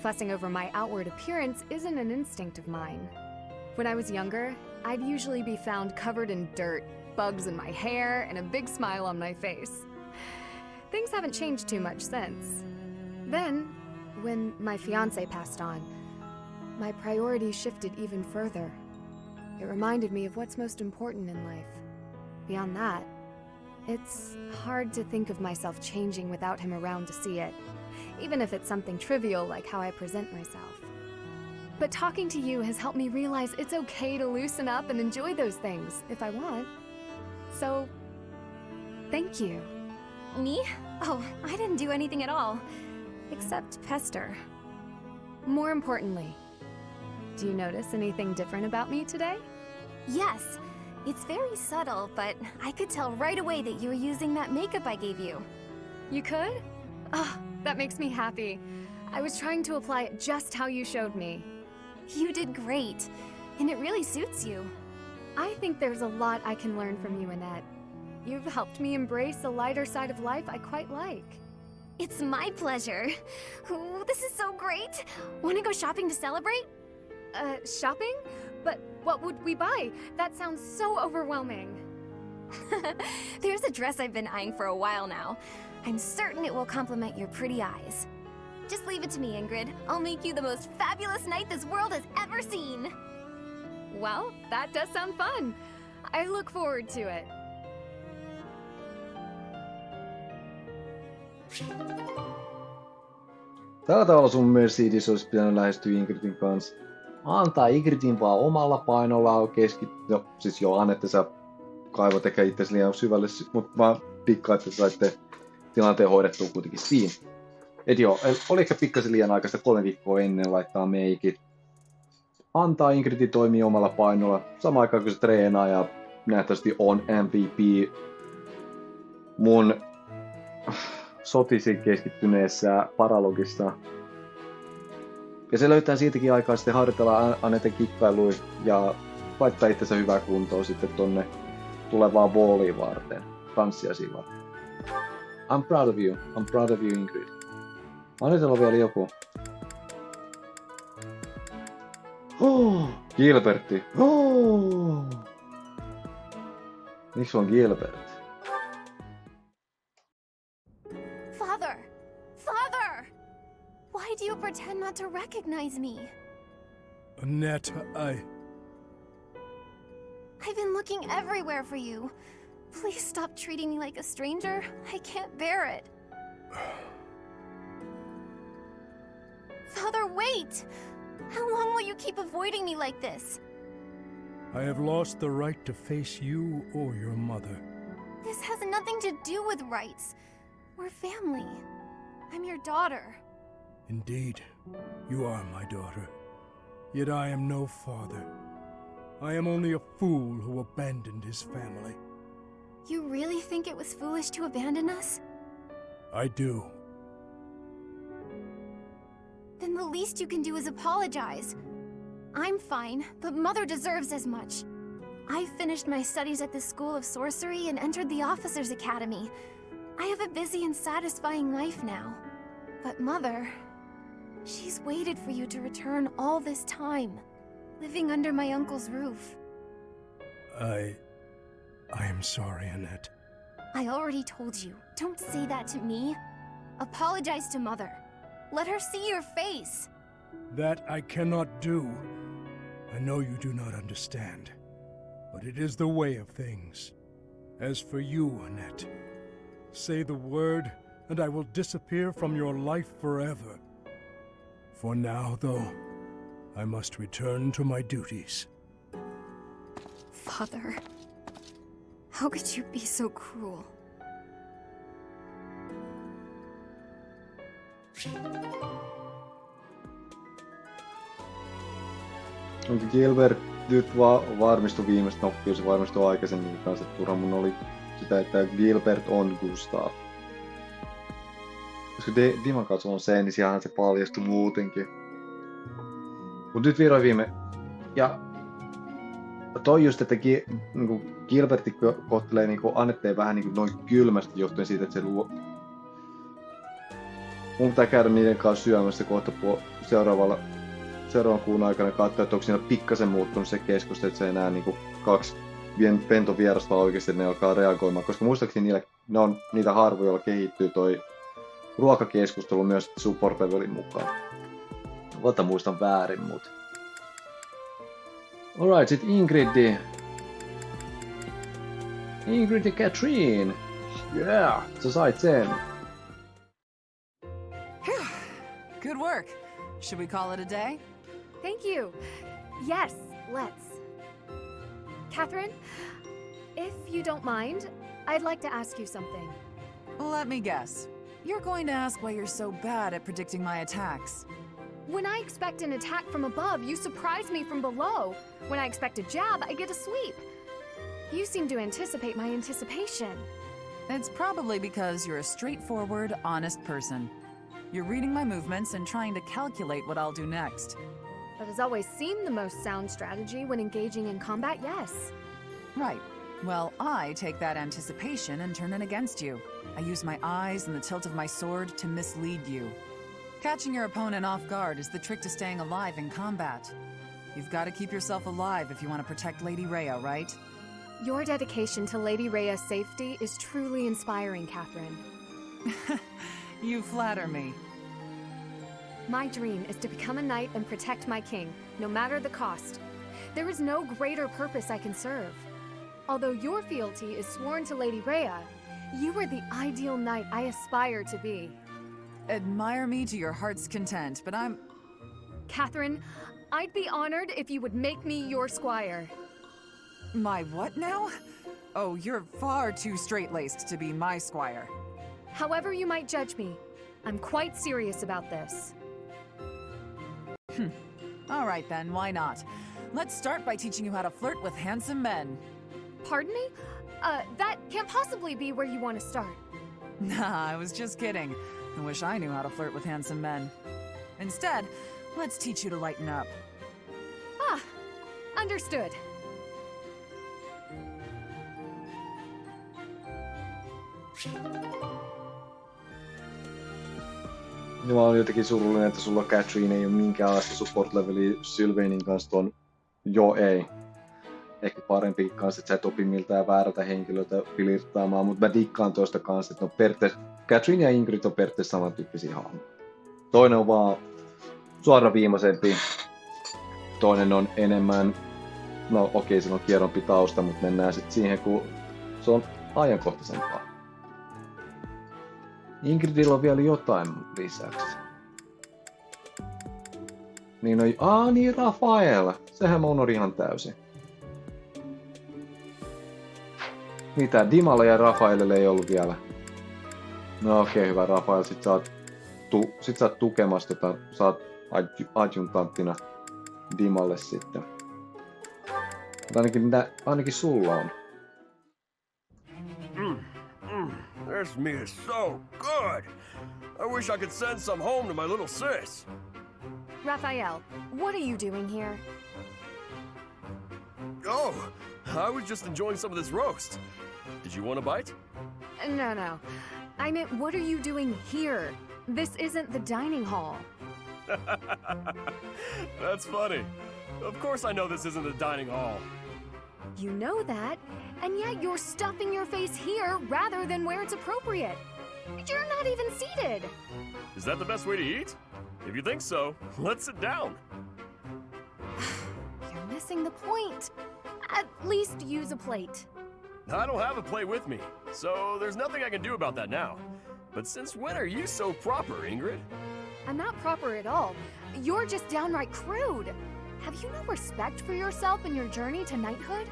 fussing over my outward appearance isn't an instinct of mine. When I was younger, I'd usually be found covered in dirt, bugs in my hair, and a big smile on my face. Things haven't changed too much since. Then, when my fiancé passed on, my priorities shifted even further. It reminded me of what's most important in life. Beyond that, it's hard to think of myself changing without him around to see it, even if it's something trivial like how I present myself. But talking to you has helped me realize it's okay to loosen up and enjoy those things, if I want. So, thank you. Me? Oh, I didn't do anything at all. Except pester. More importantly, do you notice anything different about me today? Yes. It's very subtle, but I could tell right away that you were using that makeup I gave you. You could? Oh, that makes me happy. I was trying to apply it just how you showed me. You did great, and it really suits you. I think there's a lot I can learn from you, Anette. You've helped me embrace a lighter side of life I quite like. It's my pleasure. Ooh, this is so great. Want to go shopping to celebrate? Shopping? But what would we buy? That sounds so overwhelming. There's a dress I've been eyeing for a while now. I'm certain it will complement your pretty eyes. Just leave it to me, Ingrid. I'll make you the most fabulous knight this world has ever seen. Well, that does sound fun. I look forward to it. Tällä tavalla sun Mercedes olisi pitänyt lähestyä Ingridin kanssa. Antaa Ingridin vaan omalla painollaan keskittyä. No, siis joo, Anette sä kaivot ehkä itsesi liian syvälle, mutta vaan pikkaa, että saitte tilanteen hoidettua kuitenkin siinä. Et joo, oli ehkä pikkasen liian aikaista 3 viikkoa ennen laittaa meikit. Antaa Ingridin toimia omalla painolla, samaan aikaan kun se treenaa ja nähtävästi on MVP mun sotisiin keskittyneessä paralogissa. Ja se löytää siitäkin aikaa sitten harjoitella Anette kikkailuja ja laittaa itsensä hyvää kuntoon sitten tonne tulevaan booliin varten, tanssiaisiin varten. I'm proud of you. I'm proud of you, Ingrid. Anetella on vielä joku. Oh, Gilbertti. Oh. Miksi on Gilbert? Father! Father! Why do you pretend not to recognize me? Anette, I've been looking everywhere for you. Please stop treating me like a stranger. I can't bear it. Father, wait! How long will you keep avoiding me like this? I have lost the right to face you or your mother. This has nothing to do with rights. We're family. I'm your daughter. Indeed, you are my daughter. Yet I am no father. I am only a fool who abandoned his family. You really think it was foolish to abandon us? I do. Then the least you can do is apologize. I'm fine, but Mother deserves as much. I've finished my studies at the School of Sorcery and entered the Officers' Academy. I have a busy and satisfying life now. But Mother, she's waited for you to return all this time, living under my uncle's roof. I am sorry, Anette. I already told you, don't say that to me. Apologize to Mother. Let her see your face. That I cannot do. I know you do not understand, but it is the way of things. As for you, Anette, say the word, and I will disappear from your life forever. For now, though, I must return to my duties. Father, how could you be so cruel? Onko Gilbert nyt varmistui viimeistä noppia, se varmistui aikaisemmin kanssa, että turha mun oli sitä, että Gilbert on Gustav. Koska Diman kanssa on se, niin siellähän se paljastui muutenkin. Mut nyt vihdoin viime. Ja toi just, että niinku Gilbertti kohtelee niinku Annetteen vähän niinku noin kylmästi johtuen siitä, että se mun pitää käydä niiden kanssa syömässä kohta seuraavan kuun aikana katsoa, että onko siinä pikkasen muuttunut se keskustelu, että se enää niinku 2 penton vierasta oikeasti ne alkaa reagoimaan, koska muistaakseni ne on niitä harvoja, joilla kehittyy toi ruokakeskustelu myös support levelin mukaan. Voita muistan väärin, mut. Alright, sit Ingrid ja Cathrine. Yeah, sä sait sen. Good work. Should we call it a day? Thank you. Yes, let's. Cathrine, if you don't mind, I'd like to ask you something. Let me guess. You're going to ask why you're so bad at predicting my attacks. When I expect an attack from above, you surprise me from below. When I expect a jab, I get a sweep. You seem to anticipate my anticipation. It's probably because you're a straightforward, honest person. You're reading my movements and trying to calculate what I'll do next. That has always seemed the most sound strategy when engaging in combat, yes. Right. Well, I take that anticipation and turn it against you. I use my eyes and the tilt of my sword to mislead you. Catching your opponent off guard is the trick to staying alive in combat. You've got to keep yourself alive if you want to protect Lady Rhea, right? Your dedication to Lady Rhea's safety is truly inspiring, Cathrine. You flatter me. My dream is to become a knight and protect my king, no matter the cost. There is no greater purpose I can serve. Although your fealty is sworn to Lady Rhea, you are the ideal knight I aspire to be. Admire me to your heart's content, but I'm... Cathrine, I'd be honored if you would make me your squire. My what now? Oh, you're far too straight-laced to be my squire. However you might judge me, I'm quite serious about this. All right then, why not? Let's start by teaching you how to flirt with handsome men. Pardon me? That can't possibly be where you want to start. Nah, I was just kidding. I wish I knew how to flirt with handsome men. Instead, let's teach you to lighten up. Ah, understood. Mä oon jotenkin surullinen, että sulla Cathrine ei ole minkäänlaista support-levelia Sylvainin kanssa ton ei. Ehkä parempi kanssa, että sä et opi miltään väärältä henkilöltä filirttaamaan, mutta mä dikkaan toista kanssa, että Cathrine ja Ingrid on periaatteessa samantyyppisiä hahmoja. Toinen on vaan suoraviimaisempi, toinen on enemmän, no okei, sillä on kierrompi tausta, mutta mennään sitten siihen, kun se on ajankohtaisempaa. Ingridillä on vielä jotain lisäksi. Niin on, niin Raphael. Sehän mä unohdin ihan täysin. Mitä, Dimalla ja Raphaelille ei ollut vielä? No okei, hyvä Raphael, sit sä oot tukemassa sä oot adjuntanttina Dimalle sitten. Ainakin sulla on. This meat is so good. I wish I could send some home to my little sis. Raphael, what are you doing here? Oh, I was just enjoying some of this roast. Did you want a bite? No. I meant, what are you doing here? This isn't the dining hall. That's funny. Of course I know this isn't the dining hall. You know that, and yet you're stuffing your face here rather than where it's appropriate. You're not even seated. Is that the best way to eat? If you think so, let's sit down. You're missing the point. At least use a plate. I don't have a plate with me, so there's nothing I can do about that now. But since when are you so proper, Ingrid? I'm not proper at all. You're just downright crude. Have you no respect for yourself in your journey to knighthood?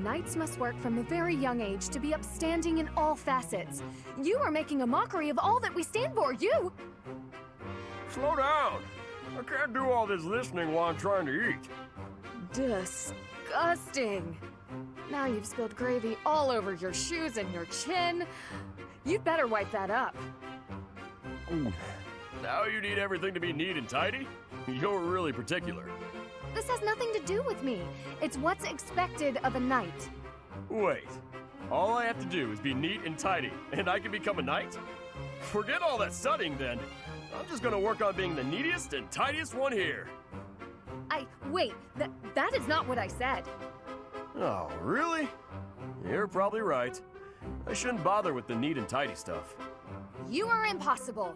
Knights must work from a very young age to be upstanding in all facets. You are making a mockery of all that we stand for, you! Slow down! I can't do all this listening while I'm trying to eat. Disgusting! Now you've spilled gravy all over your shoes and your chin. You'd better wipe that up. Now you need everything to be neat and tidy? You're really particular. This has nothing to do with me. It's what's expected of a knight. Wait. All I have to do is be neat and tidy, and I can become a knight? Forget all that studying then. I'm just gonna work on being the neatest and tidiest one here. Wait, that is not what I said. Oh, really? You're probably right. I shouldn't bother with the neat and tidy stuff. You are impossible.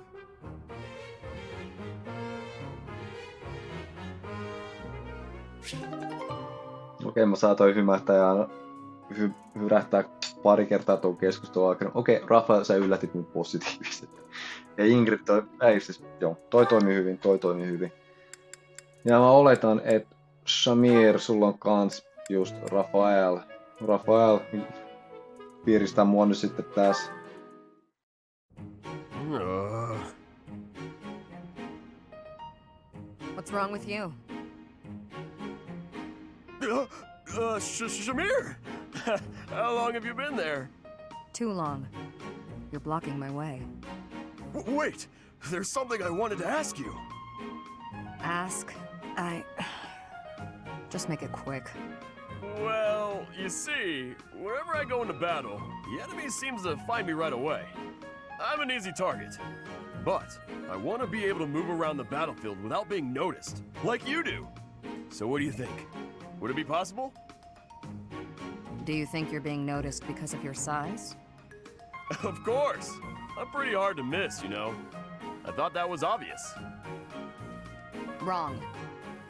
Okei, mä saatoin hymähtää ja hyrähtää pari kertaa tuon keskustelun aikana. Okei, Raphael, sä yllätit mut positiivisesti. Ja Ingrid toi toimi hyvin. Ja mä oletan, että Shamir, sulla on kans just Raphael. Raphael piiristää mua nyt sitten tässä. What's wrong with you? Shamir! How long have you been there? Too long. You're blocking my way. Wait! There's something I wanted to ask you. Ask? Just make it quick. Well, you see, whenever I go into battle, the enemy seems to find me right away. I'm an easy target. But I want to be able to move around the battlefield without being noticed, like you do. So what do you think? Would it be possible? Do you think you're being noticed because of your size? Of course! I'm pretty hard to miss, you know. I thought that was obvious. Wrong.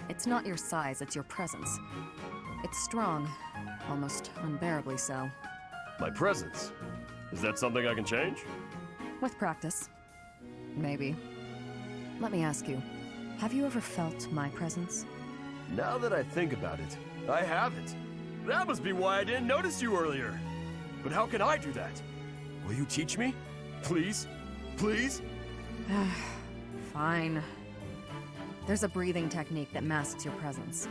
It's not your size, it's your presence. It's strong, almost unbearably so. My presence? Is that something I can change? With practice. Maybe. Let me ask you, have you ever felt my presence? Now that I think about it, I haven't. That must be why I didn't notice you earlier. But how can I do that? Will you teach me? Please? Please? Fine. There's a breathing technique that masks your presence.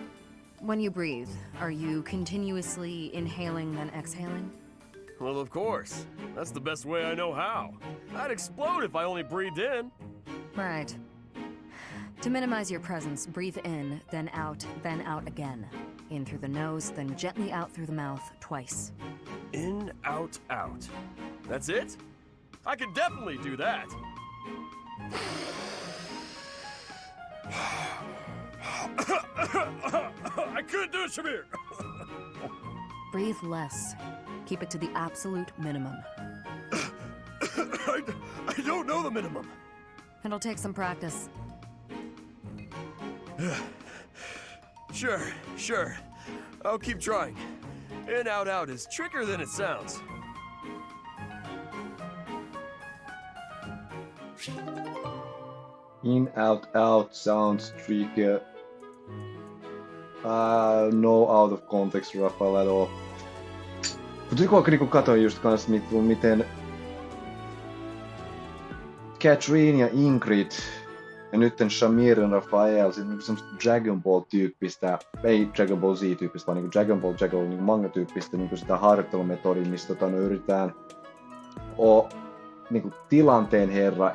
When you breathe, are you continuously inhaling then exhaling? Well, of course. That's the best way I know how. I'd explode if I only breathed in. Right. To minimize your presence, breathe in, then out again. In through the nose, then gently out through the mouth, twice. In, out, out. That's it? I can definitely do that. I couldn't do it, Shamir! Breathe less. Keep it to the absolute minimum. I don't know the minimum. It'll take some practice. Sure. I'll keep trying. In, out, out is trickier than it sounds. In, out sounds trickier. No out of context Raphael at all. Mutta kun katsoin just kans miten Cathrine ja Ingrid ja nytten Shamir ja Raphael, sit niinku semmoista Dragon Ball-tyyppistä, ei Dragon Ball Z-tyyppistä, vaan niinku Dragon Ball niinku manga-tyyppistä niinku sitä harjoittelumetodia, missä yritetään niinku tilanteen herra,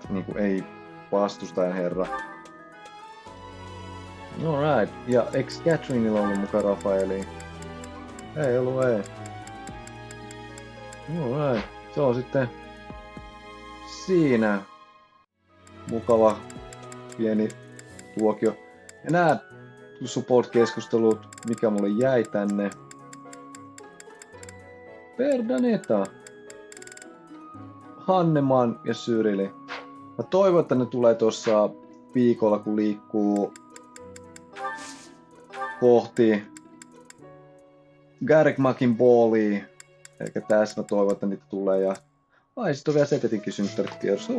niinku ei vastustajan herra. Alright, ja eiks Cathrinella ollut mukaan Raphaeliin? Ei ollut, ei. Alright, se on sitten siinä mukava pieni tuokio. Ja nää support-keskustelut, mikä mulle jäi tänne. Berdanetta, Hanneman ja Cyril. Mä toivon, että ne tulee tuossa viikolla, kun liikkuu kohti Garreg Machin ballia. Eikä tässä mä toivon, että niitä tulee. Ja sit on vielä Setetinkin synttärit tiedossa.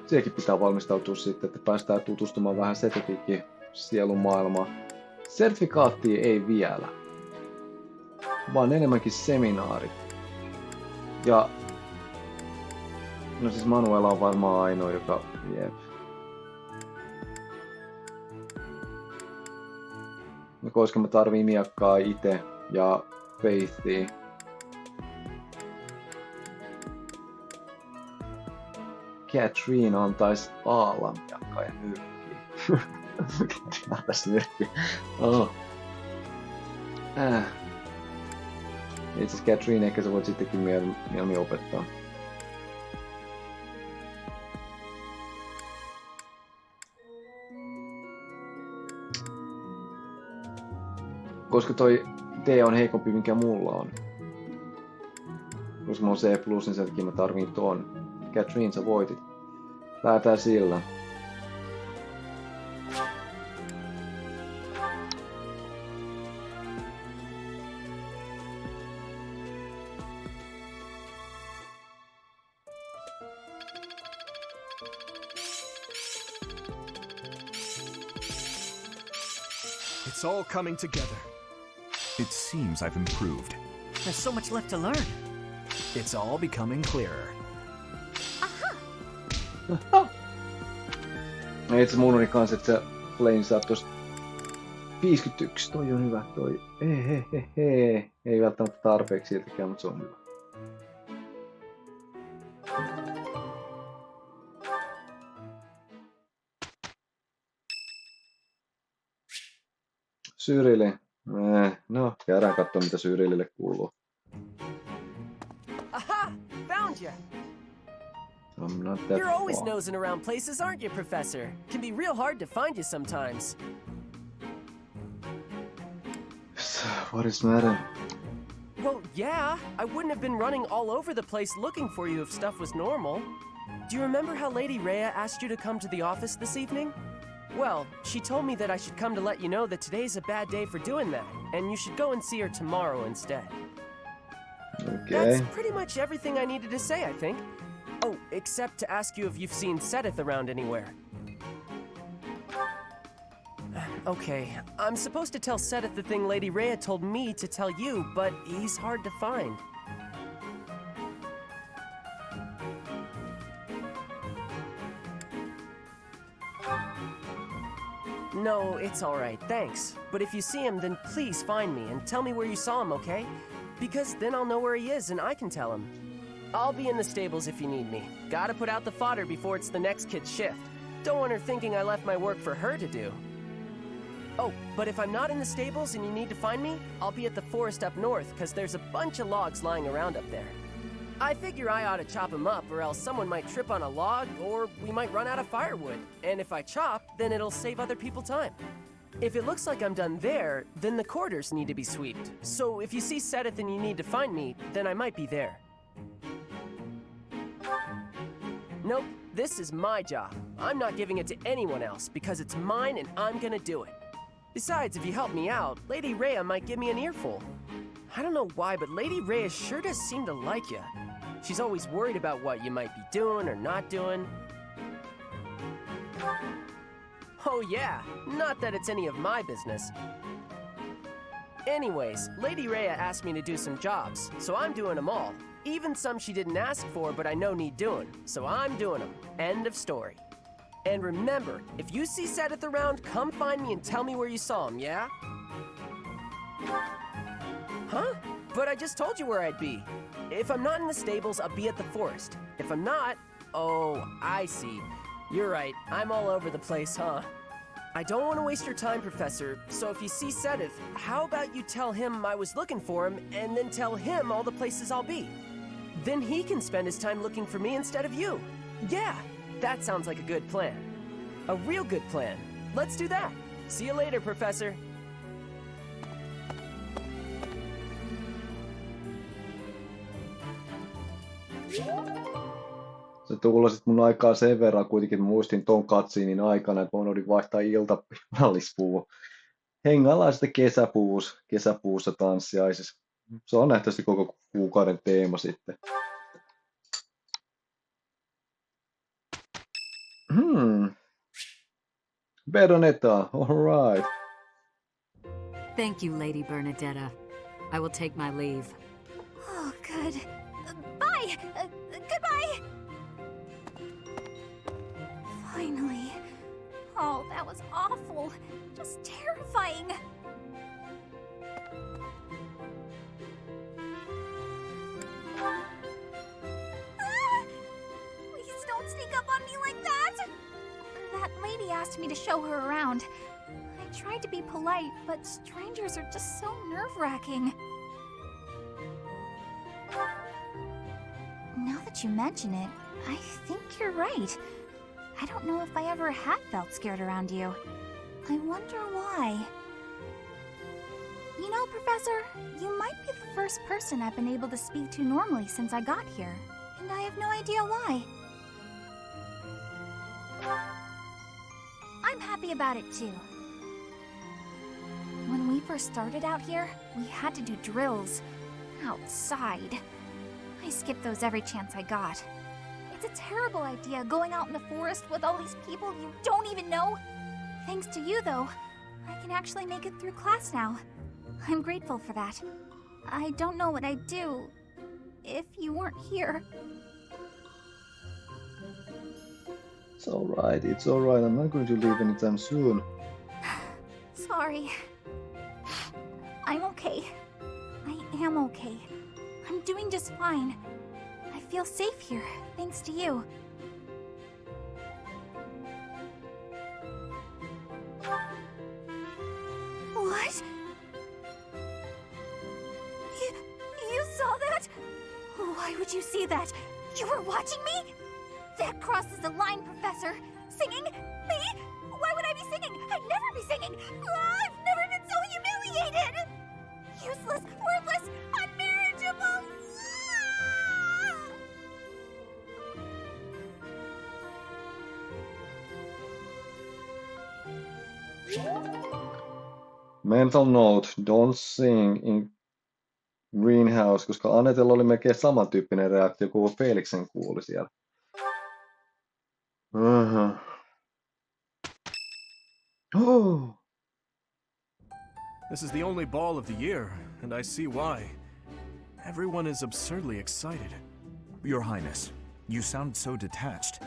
Sekin pitää valmistautua sitten, että päästään tutustumaan vähän Setetinkin sielun maailmaan. Sertifikaattia ei vielä, vaan enemmänkin seminaarit. Ja no siis Manuela on varmaan ainoa, joka jep. No koska mä tarviin miakkaa ite ja Faithia. Cathrine antais Aalla miakkaa ja nyrkkiä. Cathrine antais nyrkkiä. Oh. Itse asiassa Cathrine ehkä sä voit sittenkin mieluummin opettaa. Koska toi D on heikompi mikä mulla on. Koska mulla on C+, niin sen takia mä tarviin ton. Cathrine, sä voitit. Lähetään sillä. It's all coming together. It seems I've improved. There's so much left to learn. It's all becoming clearer. Itse mulla oli kans, että Flayn saa tosta 51, toi on hyvä, toi ei välttämättä tarpeeksi siltäkään, mutta se on hyvä. Cyril. No, käydään kattoo mitä Cyrilille kuuluu. Aha! Found you! I'm not that You're always far. nosing around places, aren't you, Professor? Can be real hard to find you sometimes. What is the matter? Well, yeah, I wouldn't have been running all over the place looking for you if stuff was normal. Do you remember how Lady Rhea asked you to come to the office this evening? Well, she told me that I should come to let you know that today's a bad day for doing that, and you should go and see her tomorrow instead. Okay. That's pretty much everything I needed to say, I think. Oh, except to ask you if you've seen Sedith around anywhere. Okay, I'm supposed to tell Sedith the thing Lady Rhea told me to tell you, but he's hard to find. No, it's alright, thanks. But if you see him, then please find me and tell me where you saw him, okay? Because then I'll know where he is and I can tell him. I'll be in the stables if you need me. Gotta put out the fodder before it's the next kid's shift. Don't want her thinking I left my work for her to do. Oh, but if I'm not in the stables and you need to find me, I'll be at the forest up north, because there's a bunch of logs lying around up there. I figure I ought to chop them up, or else someone might trip on a log, or we might run out of firewood. And if I chop, then it'll save other people time. If it looks like I'm done there, then the quarters need to be sweeped. So if you see Sedith and you need to find me, then I might be there. Nope, this is my job. I'm not giving it to anyone else, because it's mine and I'm gonna do it. Besides, if you help me out, Lady Rhea might give me an earful. I don't know why, but Lady Rhea sure does seem to like you. She's always worried about what you might be doing or not doing. Oh yeah, not that it's any of my business. Anyways, Lady Rhea asked me to do some jobs, so I'm doing them all. Even some she didn't ask for, but I know need doing, so I'm doing them. End of story. And remember, if you see Sedith around, come find me and tell me where you saw him, yeah? Huh? But I just told you where I'd be. If I'm not in the stables, I'll be at the forest. If I'm not, oh, I see. You're right, I'm all over the place, huh? I don't want to waste your time, Professor, so if you see Sedith, how about you tell him I was looking for him, and then tell him all the places I'll be? Then he can spend his time looking for me instead of you. Yeah, that sounds like a good plan. A real good plan. Let's do that. See you later, Professor. Se tuulasit mun aikaa sen verran kuitenkin, että muistin ton katsiinin aikana, että mä unohdin vaihtaa iltapallispuu. Hengaillaan sitten kesäpuussa tanssiaisissa. Se on nähtävästi koko kuukauden teema sitten. Berdanetta, all right. Thank you, Lady Bernadetta. I will take my leave. Oh, good. Bye! Goodbye! Finally. Oh, that was awful. Just terrifying. Please don't sneak up on me like that! That lady asked me to show her around. I tried to be polite, but strangers are just so nerve-wracking. Now that you mention it, I think you're right. I don't know if I ever have felt scared around you. I wonder why. You know, Professor, you might be the first person I've been able to speak to normally since I got here, and I have no idea why. I'm happy about it too. When we first started out here, we had to do drills outside. I skipped those every chance I got. It's a terrible idea going out in the forest with all these people you don't even know. Thanks to you, though, I can actually make it through class now. I'm grateful for that. I don't know what I'd do if you weren't here. It's alright, it's alright. I'm not going to leave anytime soon. Sorry. I'm okay. I am okay. I'm doing just fine. I feel safe here, thanks to you. What? You saw that? Why would you see that? You were watching me? That crosses the line, Professor. Singing? Me? Why would I be singing? I'd never be singing. I've never been so humiliated. Useless, worthless, unmarriageable. Mental note, don't sing in greenhouse, koska Anetella oli melkein samantyyppinen reaktio kuin Felixen kuuli siellä. Oh. This is the only ball of the year, and I see why. Everyone is absurdly excited. Your Highness, you sound so detached.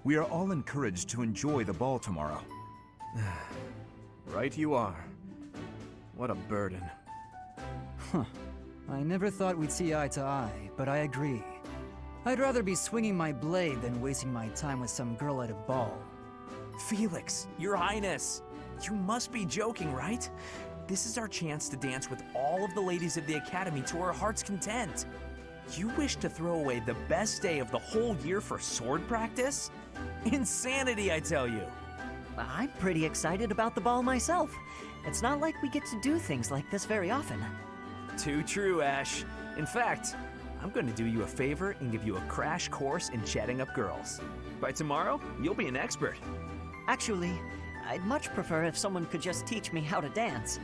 We are all encouraged to enjoy the ball tomorrow. Right you are. What a burden. Huh. I never thought we'd see eye to eye, but I agree. I'd rather be swinging my blade than wasting my time with some girl at a ball. Felix, Your Highness, you must be joking, right? This is our chance to dance with all of the ladies of the Academy to our heart's content. You wish to throw away the best day of the whole year for sword practice? Insanity, I tell you. I'm pretty excited about the ball myself. It's not like we get to do things like this very often. Too true, Ashe. In fact, I'm going to do you a favor and give you a crash course in chatting up girls. By tomorrow, you'll be an expert. Actually, I'd much prefer if someone could just teach me how to dance.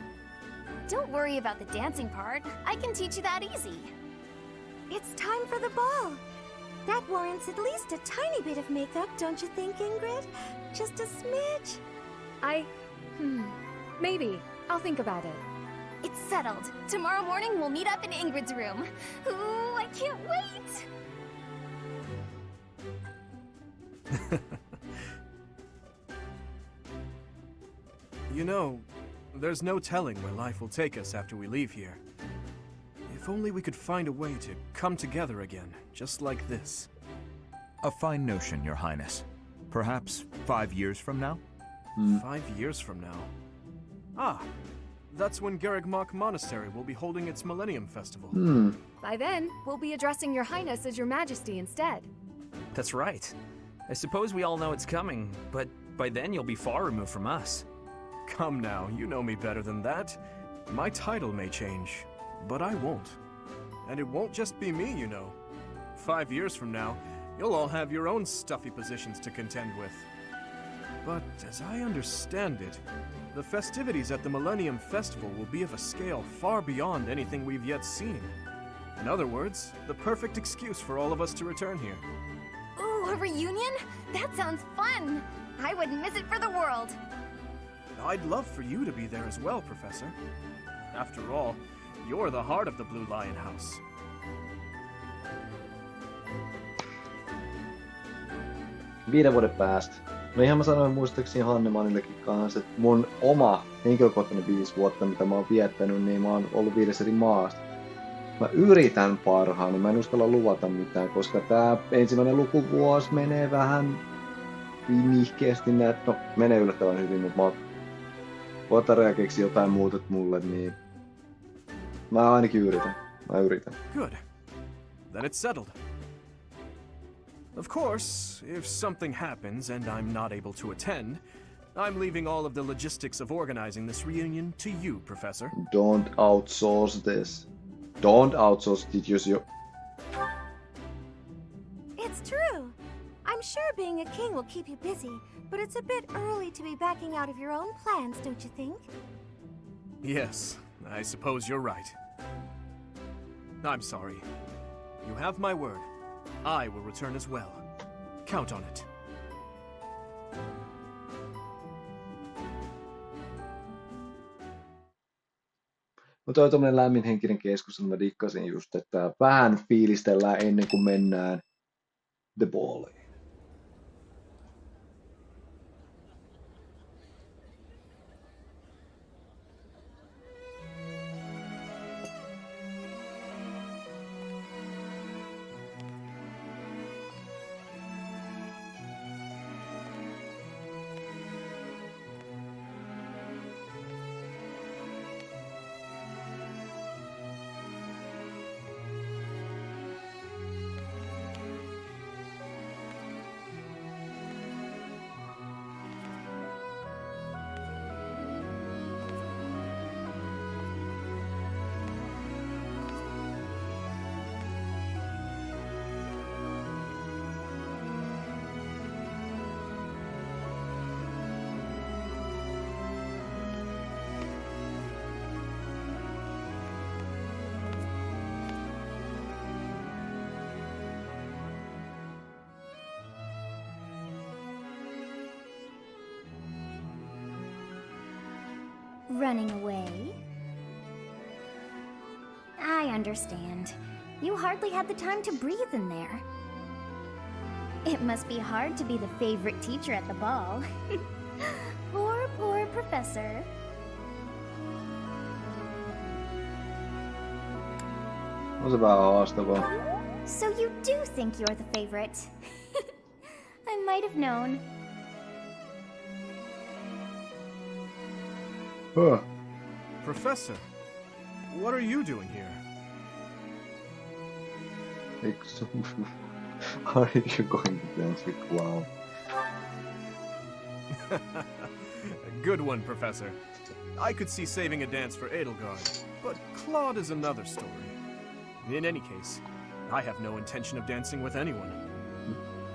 Don't worry about the dancing part. I can teach you that easy. It's time for the ball. That warrants at least a tiny bit of makeup, don't you think, Ingrid? Just a smidge. Maybe. I'll think about it. It's settled. Tomorrow morning we'll meet up in Ingrid's room. Ooh, I can't wait! You know, there's no telling where life will take us after we leave here. If only we could find a way to come together again, just like this. A fine notion, Your Highness. Perhaps 5 years from now? 5 years from now? Ah, that's when Garreg Mach Monastery will be holding its Millennium Festival. By then, we'll be addressing your highness as your majesty instead. That's right. I suppose we all know it's coming, but by then you'll be far removed from us. Come now, you know me better than that. My title may change, but I won't. And it won't just be me, you know. 5 years from now, you'll all have your own stuffy positions to contend with. But as I understand it, the festivities at the Millennium Festival will be of a scale far beyond anything we've yet seen. In other words, the perfect excuse for all of us to return here. Ooh, a reunion? That sounds fun! I wouldn't miss it for the world! I'd love for you to be there as well, Professor. After all, you're the heart of the Blue Lion House. Viiden vuoden päästä. No ihan mä sanoin muistaakseni Hannemanillekin kanssa, että mun oma henkilökohtainen 5 vuotta, mitä mä oon viettänyt, niin mä oon ollut 5 eri maasta. Mä yritän parhaani, mä en uskalla luvata mitään, koska tää ensimmäinen lukuvuosi menee vähän nihkeästi, no menee yllättävän hyvin, mutta mä otan ja keksi jotain muuta mulle, niin mä ainakin yritän. Good. Then it's settled. Of course, if something happens and I'm not able to attend, I'm leaving all of the logistics of organizing this reunion to you, Professor. Don't outsource this. Don't outsource it, use your... It's true. I'm sure being a king will keep you busy, but it's a bit early to be backing out of your own plans, don't you think? Yes, I suppose you're right. I'm sorry. You have my word. I will return as well. Count on it. Mutta toi tommonen lämminhenkinen keskustelu, mä dikkasin just, että vähän fiilistellään ennen kuin mennään the balliin. running away? I understand. You hardly had the time to breathe in there. It must be hard to be the favorite teacher at the ball. Poor professor. On se vähän haastavaa. So you do think you're the favorite. I might have known. Huh. Professor, what are you doing here? Are you going to dance with Clown? A good one, Professor. I could see saving a dance for Edelgard, but Claude is another story. In any case, I have no intention of dancing with anyone.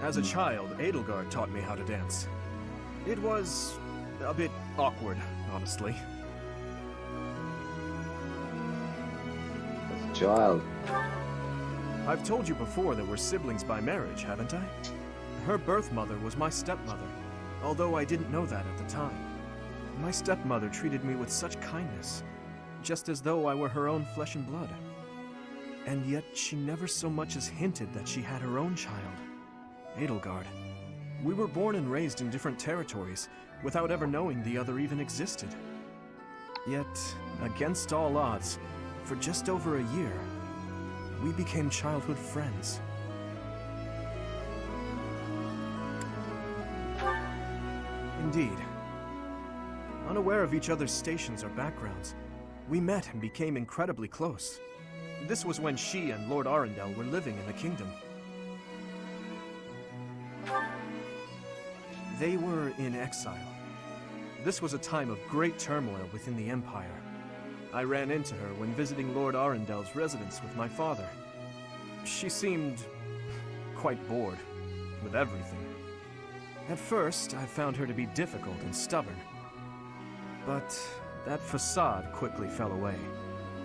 As a child, Edelgard taught me how to dance. It was a bit awkward, honestly. As a child. I've told you before that we're siblings by marriage, haven't I? Her birth mother was my stepmother, although I didn't know that at the time. My stepmother treated me with such kindness, just as though I were her own flesh and blood. And yet she never so much as hinted that she had her own child, Edelgard. We were born and raised in different territories, without ever knowing the other even existed. Yet, against all odds, for just over a year, we became childhood friends. Indeed. Unaware of each other's stations or backgrounds, we met and became incredibly close. This was when she and Lord Arundel were living in the kingdom. They were in exile. This was a time of great turmoil within the Empire. I ran into her when visiting Lord Arundel's residence with my father. She seemed quite bored with everything. At first, I found her to be difficult and stubborn. But that facade quickly fell away,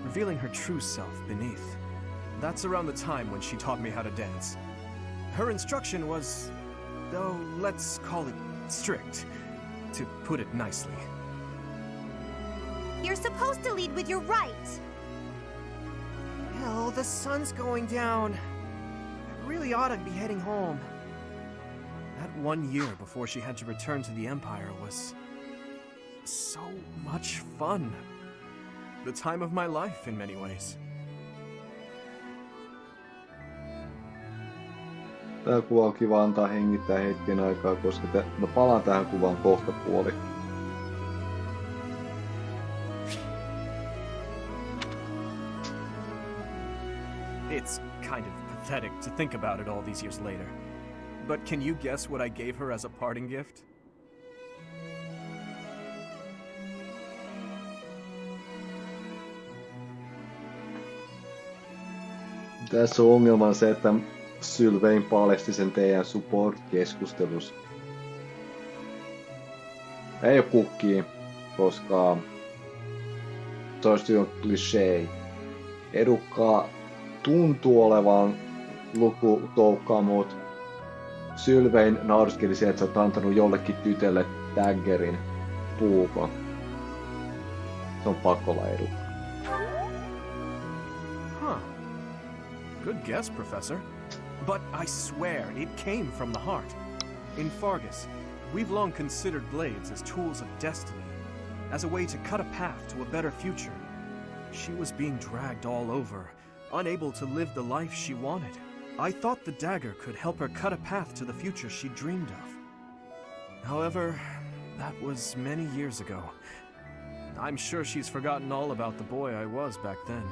revealing her true self beneath. That's around the time when she taught me how to dance. Her instruction was, though, let's call it strict, to put it nicely. You're supposed to lead with your right. Hell, the sun's going down. I really ought to be heading home. That 1 year before she had to return to the Empire was so much fun. The time of my life in many ways. Tää kuva on kiva antaa hengittää hetken aikaa, koska mä palaan tähän kuvaan kohta puoli. It's kind of pathetic to think about it all these years later. But can you guess what I gave her as a parting gift? Tässä on ongelma se, että Sylvain paljasti sen teidän support-keskustelussa. Ei oo kukkia, koska se olisi jo klisee. Edukkaa tuntuu olevan lukutoukkaa, mut Sylvain nauriskeli se, että sä oot antanut jollekin tytölle daggerin puukon. Se on pakko olla Edukka. Huh. Good guess, Professor. But I swear, it came from the heart. In Fargus, we've long considered blades as tools of destiny, as a way to cut a path to a better future. She was being dragged all over, unable to live the life she wanted. I thought the dagger could help her cut a path to the future she dreamed of. However, that was many years ago. I'm sure she's forgotten all about the boy I was back then.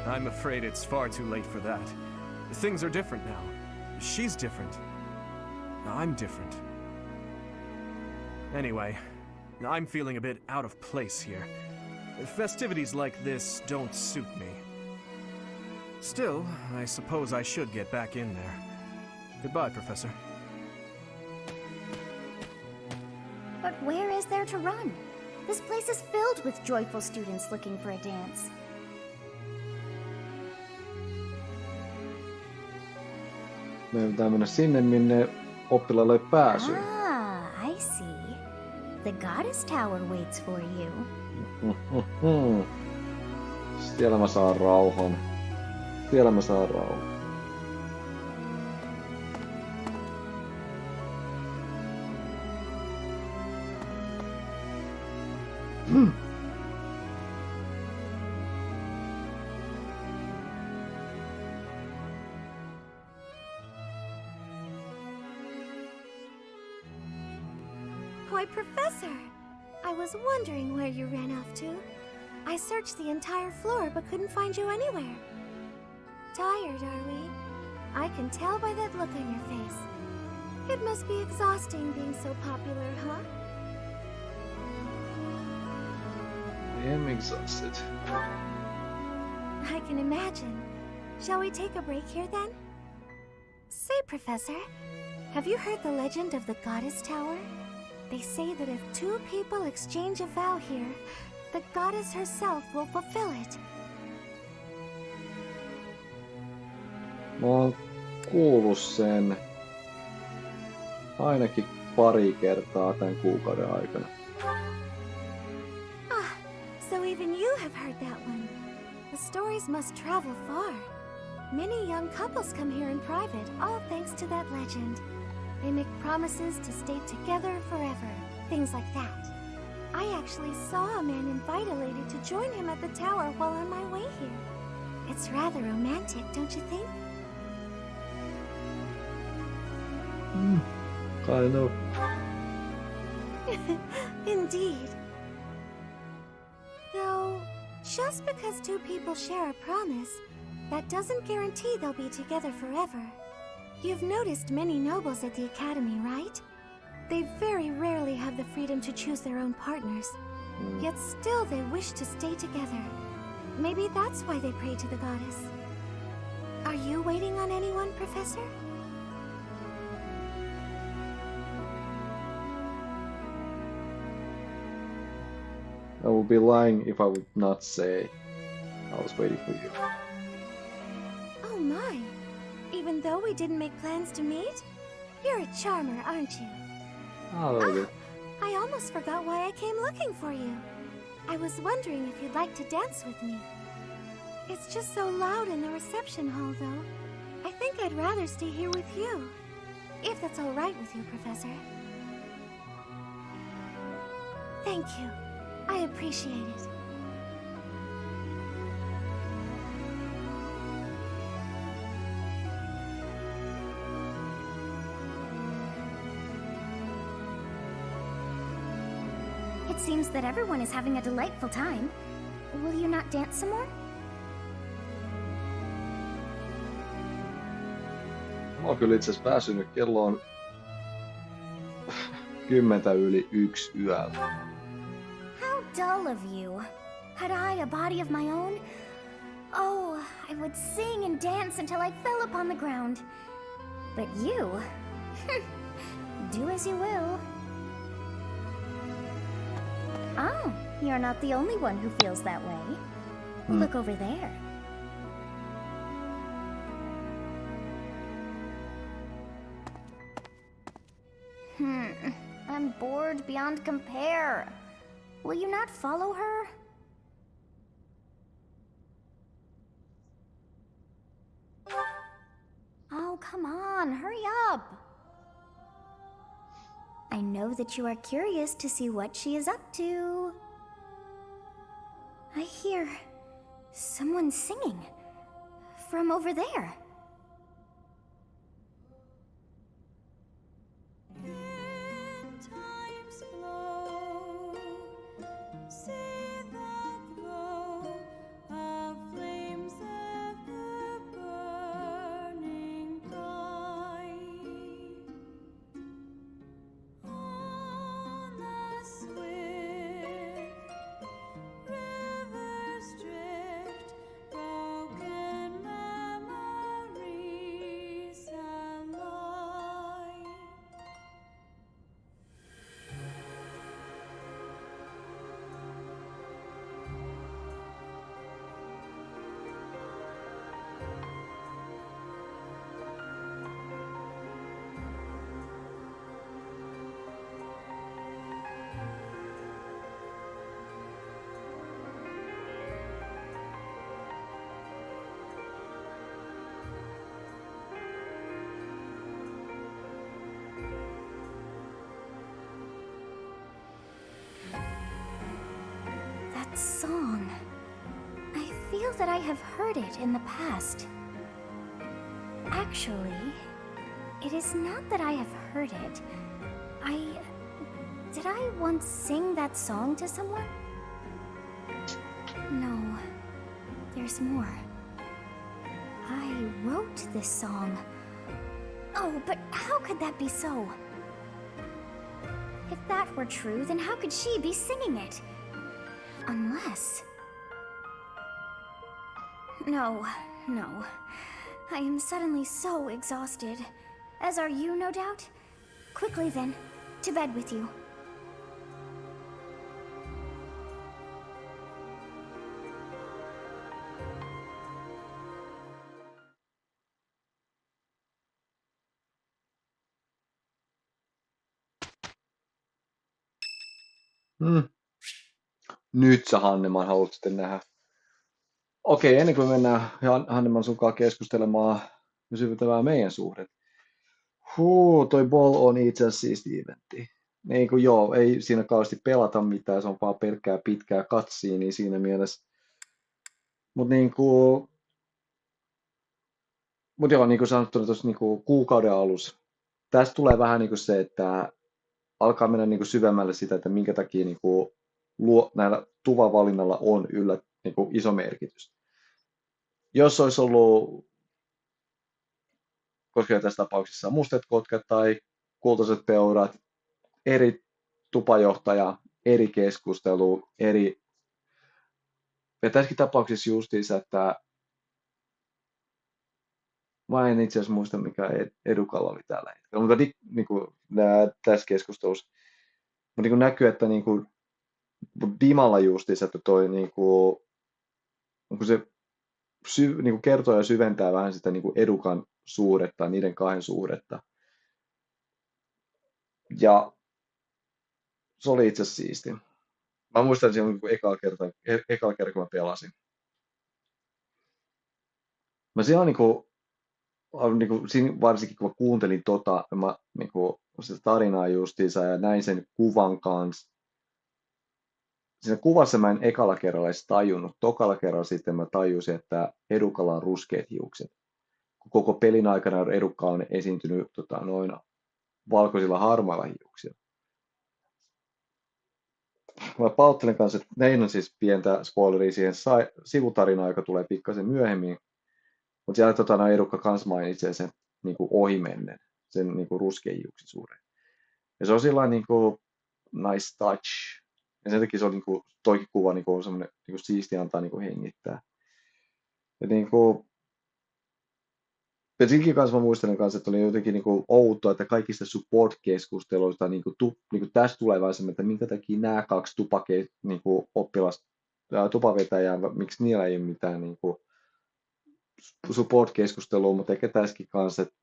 I'm afraid it's far too late for that. Things are different now. She's different. I'm different. Anyway, I'm feeling a bit out of place here. Festivities like this don't suit me. Still, I suppose I should get back in there. Goodbye, Professor. But where is there to run? This place is filled with joyful students looking for a dance. Meidän pitää mennä sinne, minne oppilaille pääsyyn. Ah, I see. The Goddess Tower waits for you. Siellä mä saan rauhan. Siellä mä saan rauhan. Why, Professor! I was wondering where you ran off to. I searched the entire floor but couldn't find you anywhere. Tired, are we? I can tell by that look on your face. It must be exhausting being so popular, huh? I am exhausted. I can imagine. Shall we take a break here then? Say, Professor, have you heard the legend of the Goddess Tower? They say that if two people exchange a vow here, the goddess herself will fulfill it. Mä oon kuullut sen ainakin pari kertaa tämän kuukauden aikana. Ah, so even you have heard that one. The stories must travel far. Many young couples come here in private, all thanks to that legend. They make promises to stay together forever, things like that. I actually saw a man invite a lady to join him at the tower while on my way here. It's rather romantic, don't you think? Kind of. Indeed. Though, just because two people share a promise, that doesn't guarantee they'll be together forever. You've noticed many nobles at the academy, right? They very rarely have the freedom to choose their own partners. Yet still they wish to stay together. Maybe that's why they pray to the goddess. Are you waiting on anyone, Professor? I would be lying if I would not say I was waiting for you. Oh my! Even though we didn't make plans to meet? You're a charmer, aren't you? Oh, I almost forgot why I came looking for you. I was wondering if you'd like to dance with me. It's just so loud in the reception hall, though. I think I'd rather stay here with you. If that's all right with you, Professor. Thank you. I appreciate it. It seems that everyone is having a delightful time. Will you not dance some more? Mä oon kyllä itse asiassa väsynyt. Kello on 1:10 yöllä. How dull of you. Had I a body of my own? Oh, I would sing and dance until I fell upon the ground. But you... do as you will. Oh, you're not the only one who feels that way. Look over there. I'm bored beyond compare. Will you not follow her? Oh, come on, hurry up. I know that you are curious to see what she is up to. I hear someone singing from over there. That song. I feel that I have heard it in the past. Actually, it is not that I have heard it. Did I once sing that song to someone? No. There's more. I wrote this song. Oh, but how could that be so? If that were true, then how could she be singing it? Unless... No. I am suddenly so exhausted. As are you, no doubt? Quickly then, to bed with you. Nyt sä Hanneman haluat sitten nähdä. Okei, ennen kuin mennään Hanneman sunkaan keskustelemaan ja syventämään meidän suhdet. Toi ball on itse asiassa siisti eventti. Niin kuin joo, ei siinä kauheasti pelata mitään, se on vaan pelkkää pitkää katsiin, niin siinä mielessä. Mutta niin kuin sanottu tuossa niin kuin kuukauden alussa, tästä tulee vähän niin kuin se, että alkaa mennä niin kuin syvemmälle sitä, että minkä takia niin kuin näillä tuvavalinnalla on yllä niin kuin iso merkitys. Jos olisi ollut, koska tässä tapauksessa mustat kotkat tai kultaiset peurat, eri tupajohtaja, eri keskustelu, eri... Ja tässäkin tapauksessa justiinsa, että mä en itse asiassa muista, mikä edukalla oli tällä hetkellä, mutta niin kuin, tässä keskustelussa niin näkyy, että niin kuin, Dimalla justiinsa, että toi niin kuin, onko se niin kuin kertoo ja syventää vähän sitä niin kuin edukan suhdetta, niiden kahden suhdetta. Ja se oli itse asiassa siisti. Mä muistan sen niin ekalla kertaa, kun mä pelasin. Mä siellä niin kuin, varsinkin kun mä kuuntelin niin kuin, sitä tarinaa justiinsa ja näin sen kuvan kanssa. Siinä kuvassa mä en ekalla kerralla edes tajunnut. Tokalla kerralla sitten mä tajusin, että edukalla on ruskeat hiukset. Koko pelin aikana edukka on esiintynyt noin valkoisilla harmailla hiuksilla. Mä pauttelen kanssa, että näin on siis pientä spoileria siihen sivutarinaan, joka tulee pikkasen myöhemmin. Mutta siellä edukka kans mainitsee sen niin kuin ohimennen, sen niin kuin ruskean hiuksisuuden. Ja se on sillä niin kuin nice touch. Ja sen takia se on niin kuin, toikin kuva niin kuin on semmoinen niin kuin siisti antaa niin kuin hengittää. Ja niin kuin, ja siinäkin kanssa mä muistelen kanssa, että oli jotenkin niin kuin outoa, että kaikista support-keskusteluista niin kuin tästä tulee vähän semmoinen, että minkä takia nämä kaksi niin kuin tupavetäjää, miksi niillä ei ole mitään niin kuin support-keskustelua, mutta ehkä tässäkin kanssa, että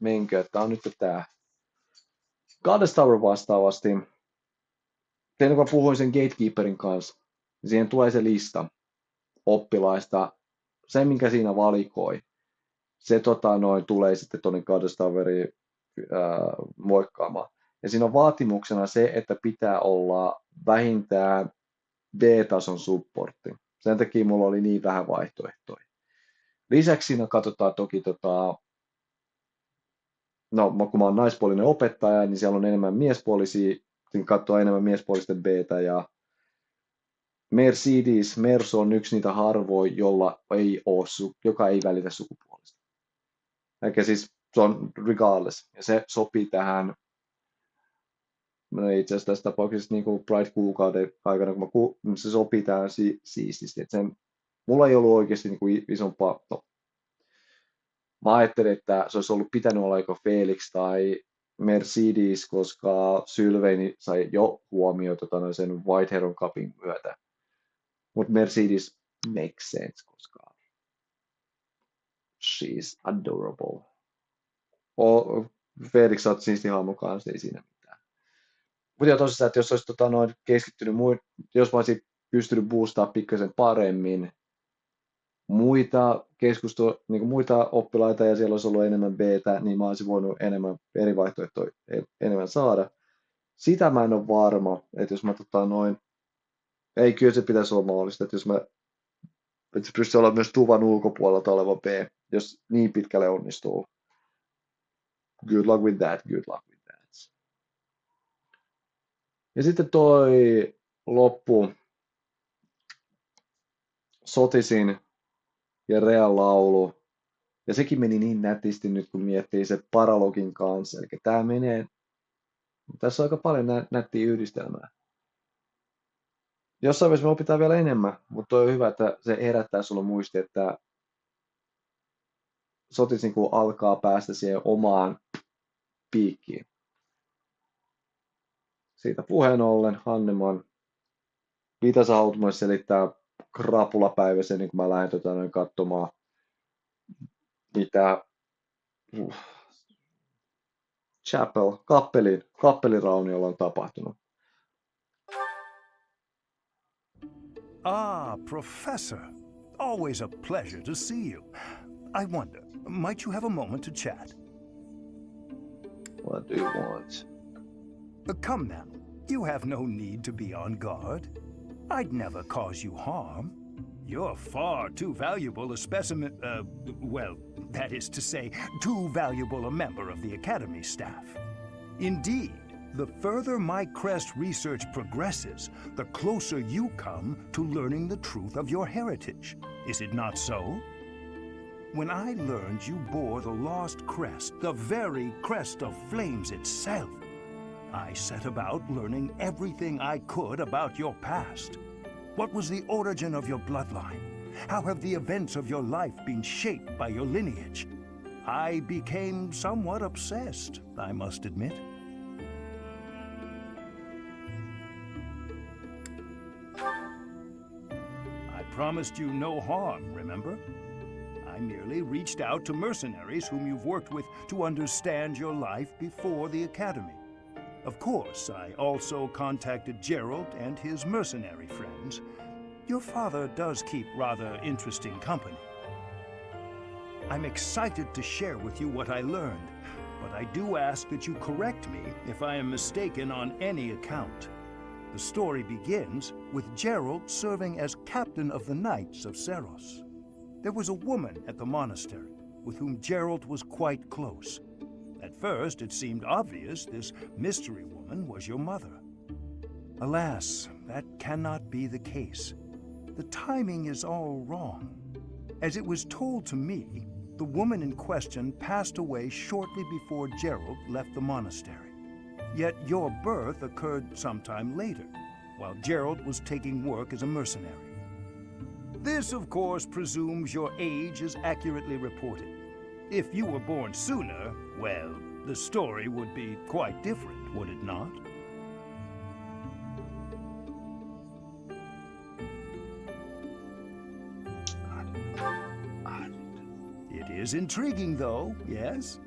menkööt. Tää on nyt tää. Goddess Tower vastaavasti. Tein, kun mä puhuin sen Gatekeeperin kanssa, niin siihen tulee se lista oppilaista. Se, minkä siinä valikoi, se tulee sitten tuonne Goddess Toweriin moikkaamaan. Ja siinä on vaatimuksena se, että pitää olla vähintään D-tason supportti. Sen takia mulla oli niin vähän vaihtoehtoja. Lisäksi siinä katsotaan toki kun mä oon naispuolinen opettaja, niin siellä on enemmän miespuolisia, niin katsoo enemmän miespuolisten B:tä ja Mers on yksi niitä harvoja, joka ei välitä sukupuolesta. Eikä siis se on regardless, ja se sopii tähän, itse asiassa tässä tapauksessa niin kuin Pride-kuukauden aikana, kun se sopii tähän siististi. Että mulla ei ollut oikeasti niin kuin isompaa, mä ajattelin, että se olisi ollut pitänyt olla joko Felix tai Mercedes, koska Sylvain sai jo huomioon sen White Heron Cupin myötä. Mutta Mercedes makes sense, koska she's adorable. Felix on siisti hahmo kanssa, ei siinä mitään. Mutta tosiaan, että jos olisi keskittynyt jos mä olisin pystynyt boostaa pikkasen paremmin, muita niin muita oppilaita ja siellä olisi ollut enemmän B:tä, niin mä olisin voinut enemmän eri vaihtoehtoja enemmän saada. Sitä mä en ole varma, että jos mä ei kyllä se pitäisi olla mahdollista, että se pystyy olla myös tuvan ulkopuolelta oleva B, jos niin pitkälle onnistuu. Good luck with that, good luck with that. Ja sitten toi loppu, Sotisin ja Rean laulu. Ja sekin meni niin nätisti nyt, kun miettii se paralogin kanssa. Eli tää menee, tässä on aika paljon nättiä yhdistelmää. Jossain vaiheessa me opitaan vielä enemmän, mutta on hyvä, että se herättää sulla muisti, että Sotisin kun alkaa päästä siihen omaan piikkiin. Siitä puheen ollen, Hanneman, mitä sä haluat mulle selittää krapulapäiväisen, niin kun mä lähden katsomaan, mitä kappelirauniolla on tapahtunut. Ah, Professor. Always a pleasure to see you. I wonder, might you have a moment to chat? What do you want? Come now. You have no need to be on guard. I'd never cause you harm. You're far too valuable a specimen, well, that is to say, too valuable a member of the Academy staff. Indeed, the further my crest research progresses, the closer you come to learning the truth of your heritage. Is it not so? When I learned you bore the lost crest, the very crest of flames itself, I set about learning everything I could about your past. What was the origin of your bloodline? How have the events of your life been shaped by your lineage? I became somewhat obsessed, I must admit. I promised you no harm, remember? I merely reached out to mercenaries whom you've worked with to understand your life before the Academy. Of course, I also contacted Gerald and his mercenary friends. Your father does keep rather interesting company. I'm excited to share with you what I learned, but I do ask that you correct me if I am mistaken on any account. The story begins with Gerald serving as captain of the Knights of Seros. There was a woman at the monastery with whom Gerald was quite close. At first, it seemed obvious this mystery woman was your mother. Alas, that cannot be the case. The timing is all wrong. As it was told to me, the woman in question passed away shortly before Gerald left the monastery. Yet your birth occurred sometime later, while Gerald was taking work as a mercenary. This, of course, presumes your age is accurately reported. If you were born sooner, well, the story would be quite different, would it not? It is intriguing, though, yes?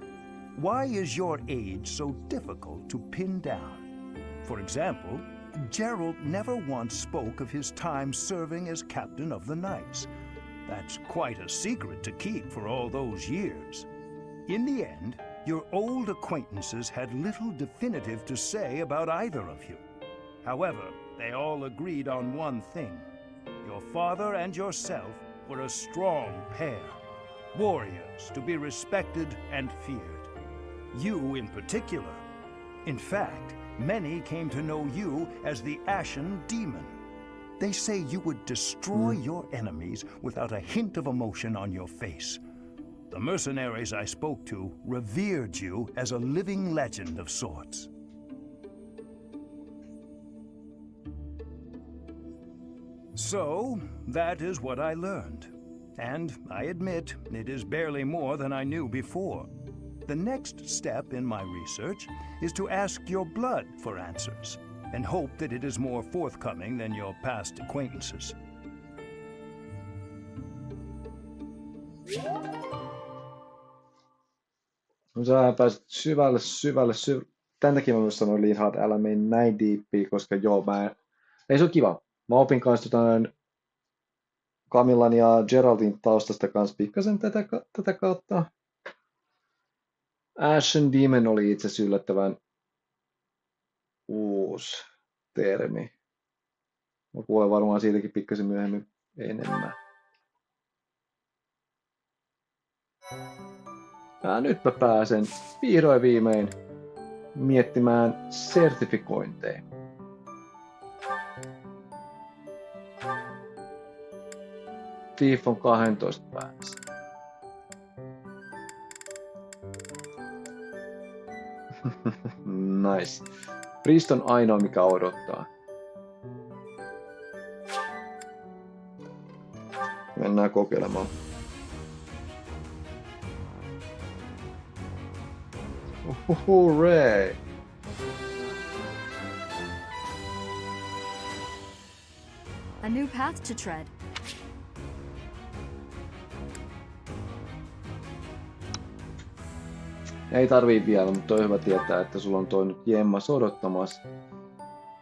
Why is your age so difficult to pin down? For example, Gerald never once spoke of his time serving as captain of the Knights. That's quite a secret to keep for all those years. In the end, your old acquaintances had little definitive to say about either of you. However, they all agreed on one thing. Your father and yourself were a strong pair, warriors to be respected and feared. You in particular. In fact, many came to know you as the Ashen Demon. They say you would destroy your enemies without a hint of emotion on your face. The mercenaries I spoke to revered you as a living legend of sorts. So, that is what I learned. And I admit, it is barely more than I knew before. The next step in my research is to ask your blood for answers, and hope that it is more forthcoming than your past acquaintances. Sä pääsit syvälle. Tän takia mä myös sanoin Linhard, älä mene näin diippiin, koska ei se ole kiva. Mä opin kanssa Kamillan ja Geraldin taustasta kanssa pikkasen tätä kautta. Ashen Demon oli itse asiassa yllättävän uusi termi. Mä kuulen varmaan siitäkin pikkasen myöhemmin enemmän. Ja nyt mä pääsen vihdoin viimein miettimään sertifikointeja. Thief on 12 päässä. Nice. Priest on ainoa mikä odottaa. Mennään kokeilemaan. Hooray! A new path to tread. Ei tarvii vielä, mutta on hyvä tietää, että sulla on toi nyt jemmas odottamassa.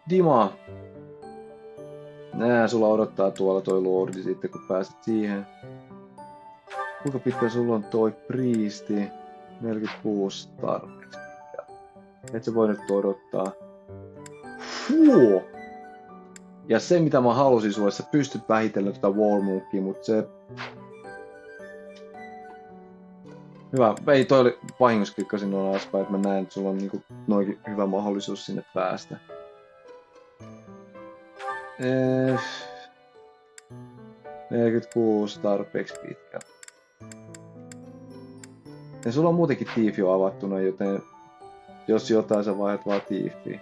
Dima! Nää, sulla odottaa tuolla toi lordi sitten kun pääset siihen. Kuinka pitkä sulla on toi priisti? 46 tarpeeksi pitkä. Et sä voi nyt odottaa. Ja se mitä mä halusin sulle, sä pystyt vähitellen tota Warmookia, mut se... Hyvä, ei toi oli vahingossa klikkasin noin alaspäin, että mä näen, että sulla on niinku noinkin hyvä mahdollisuus sinne päästä. 46 tarpeeksi pitkä. Ja sulla on muutenkin Thief jo avattuna, joten jos jotain sä vaihdat vaan Thiefiin.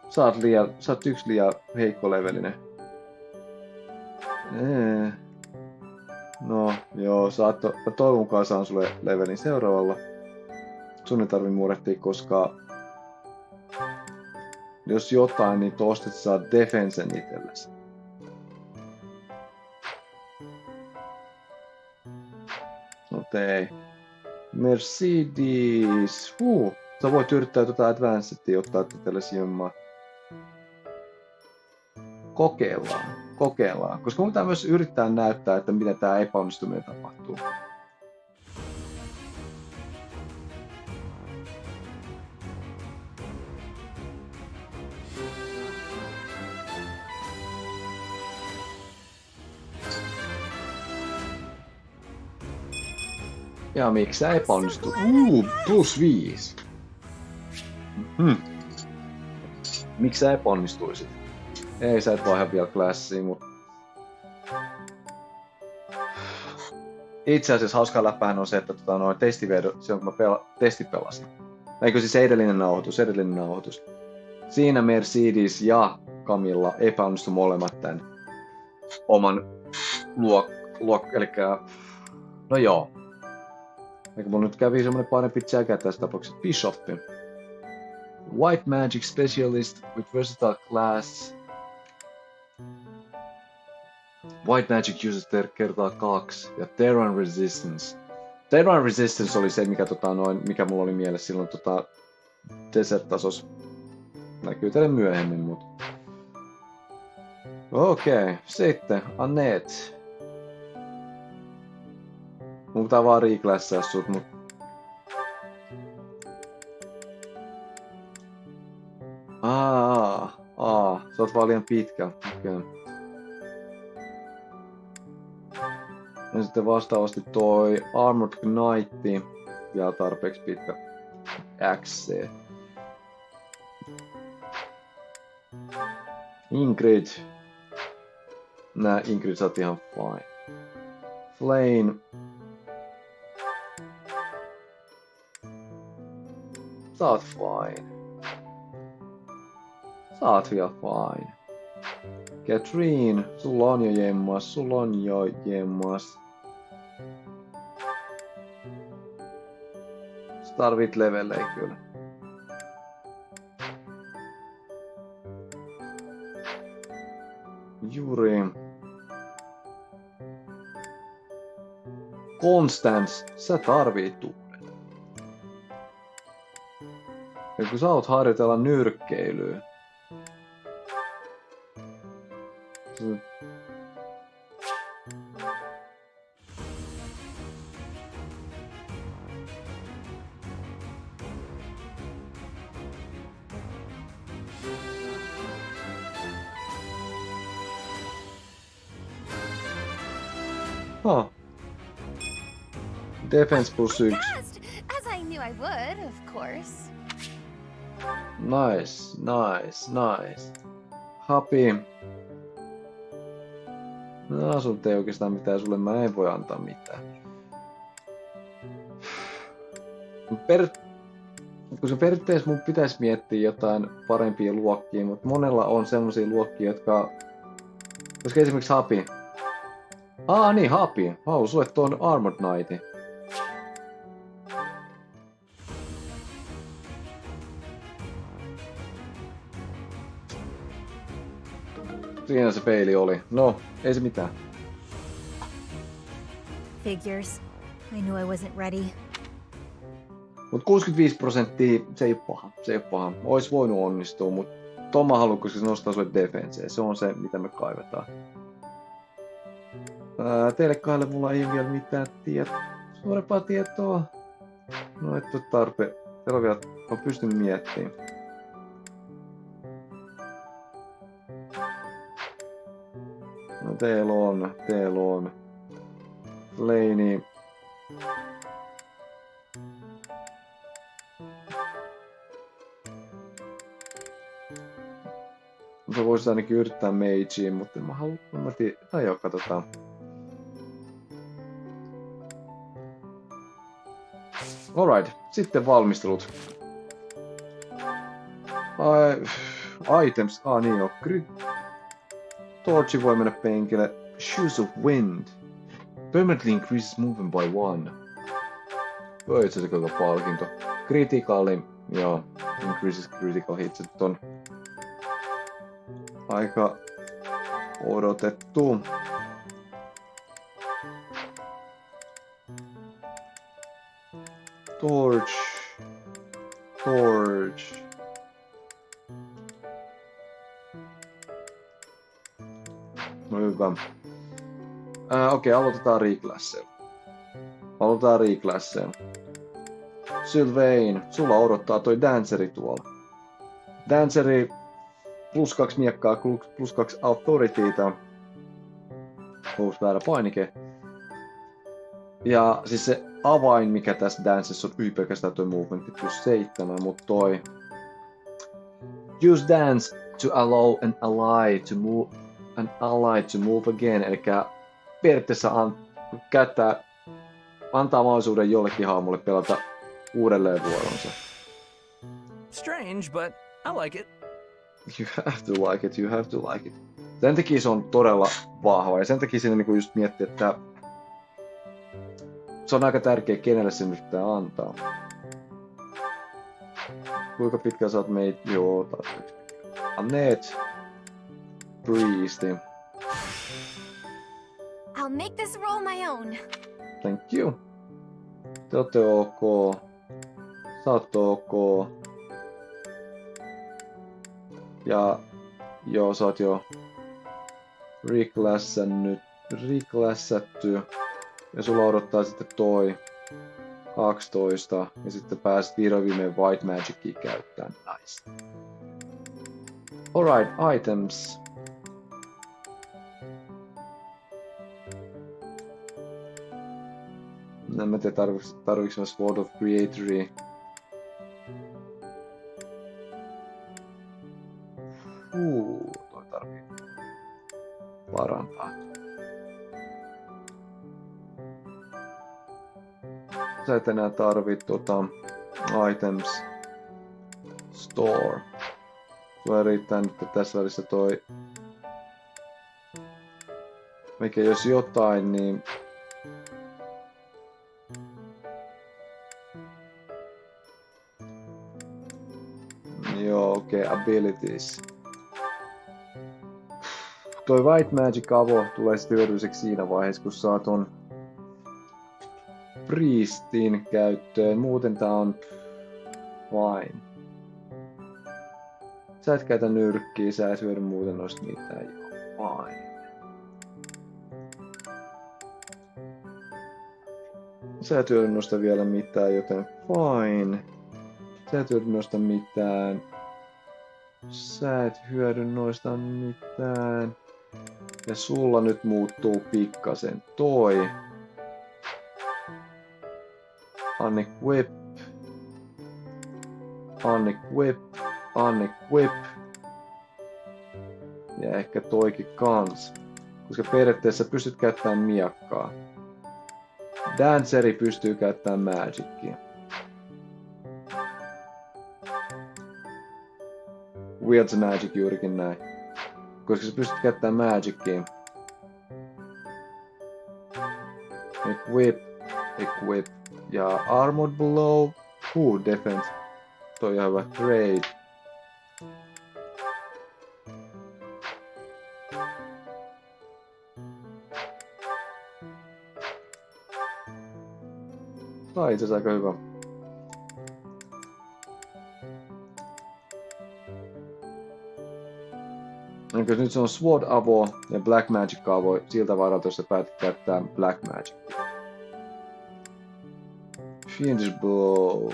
Sä oot yksi liian heikko levelinen. No joo, mä toivon mukaan saan sulle levelin seuraavalla. Sun ei tarvi murehtia, koska jos jotain, niin tosta saa defensen itsellesi. Okei. Mercedes. Sä voit yrittää tuota advancedia ottaa itsellesi jommaa. Kokeillaan. Koska mun pitää myös yrittää näyttää, että miten tää epäonnistuminen tapahtuu. Ja miksi sä epäonnistu? +5. Miksi sä epäonnistuisit? Ei, sä et vaihda vielä klassia, mut... Itse asiassa hauska läppähän on se, että se on kun mä testipelasin. Eikö siis edellinen nauhoitus. Siinä Mercedes ja Kamilla epäonnistu molemmat tän oman elikkä... No joo. Eikö mulla nyt kävi semmonen parempi jäkä tässä tapauksessa Bishoppi. White Magic Specialist with Versatile Class. White Magic uses kertaa 2 ja Terran Resistance. Terran Resistance oli se, mikä mulla oli mielessä silloin Desert-tasos. Näkyy teille myöhemmin, mut... Okei, sitten Anette. Mun pitää vaan reclassaa sut, mut... Sä oot vaan liian pitkä. Okei. Ja sitten vastaavasti toi Armored Knight vielä tarpeeksi pitkä XC. Ingrid. Ingrid sä oot ihan fine. Flayn. Sä oot fine. Sä oot vielä fine. Cathrine, sulla on jo jemmas. Sä tarvit levelejä kyllä. Juri. Constance, sä tarvit uuden. Ja kun sä oot harjoitella nyrkkeilyä. Defense +1. Fast, as I knew I would, of course. Nice, nice, nice. Happy. No, sulta ei oikeastaan mitään, sulle mä en voi antaa mitään. Koska periaatteessa mun pitäisi miettiä jotain parempia luokkia, mutta monella on semmosia luokkia, jotka... Koska esimerkiksi Happy. Niin, Happy. Sulle tuon Armored Knightin. Siinä se peili oli. No, ei se mitään. Figures. I knew I wasn't ready. Mut 65% se ei oo paha. Se ei oo paha. Ois voinut onnistua, mut ton mä haluan, koska se nostaa sulle defenseen. Se on se, mitä me kaivetaan. Teille kahdelle mulla ei vielä mitään suurempaa tietoa. No et oo tarpeen. Teillä on vielä, mä pystyn miettimään. No teillä on. Flayni. Sä voisit ainakin yrittää Mageen, mutta mä haluan, tai joo, katsotaan. Alright, sitten valmistelut. Items, niin joo. Torchi voi mennä penkille. Shoes of Wind. Permanently increases movement by 1. Itse asiassa koko palkinto. Criticali, joo. Increases critical hits. On aika odotettu. Torch. No hyvä. Okei, aloitetaan reclassilla. Sylvain, sulla odottaa toi danceri tuolla. Danceri +2 miekkaa, +2 authorityta. Väärä painike. Ja siis se avain, mikä tässä dancessa on pelkästään toi movementti +7, mutta toi use dance to allow an ally to move again, eli periaatteessa antaa mahdollisuuden jollekin hahmolle pelata uudelleen vuoronsa. Strange, but I like it. You have to like it. Sen takia se on todella vahva, ja sen takia siinä niinku just miettii, että se on aika tärkeä, kenelle se nyt pitää antaa. Kuinka pitkään sä oot meitä? Joo, tarpeeksi. Anette. Priesti. I'll make this role my own. Thank you. Te ootte ok. Sä oot ok. Ja joo, sä oot jo reclassatty. Ja sulla odottaa sitten toi 12. Ja sitten pääset vihdoin viimein White Magicia käyttämään. Nice. Alright, items. En mä tiedä, tarviks mä Sword of Creatoria. Toi tarvii parantaa. Sä et enää tarvii items store. Sulla riittää nyt tässä välissä toi. Mikä jos jotain, niin joo, okei, abilities. Toi White Magic avo tulee sitten hyödylliseksi siinä vaiheessa, kun saa ton Priestin käyttöön. Muuten tää on fine. Sä et käytä nyrkkiä, sä et hyödy muuten noista mitään. Joo, fine. Sä et hyödy noista vielä mitään, joten fine. Sä et hyödy noista mitään. Sä et hyödy noista mitään. Ja sulla nyt muuttuu pikkasen toi. Unequip. Unequip. Unequip. Ja ehkä toikin kans. Koska periaatteessa pystyt käyttämään miakkaa. Danceri pystyy käyttämään magicia. Wields magic juurikin näin. Koska sä pystyt käyttämään magicia. Equip. Equip. Ja armored blow. Defense. Toi on hyvä. Trade. Tämä on itse asiassa aika hyvä. Elikkä nyt se on Sword Avo ja Black Magic Avo siltä varalta, jos sä päätät käyttää Black Magic. Fiendish Blow.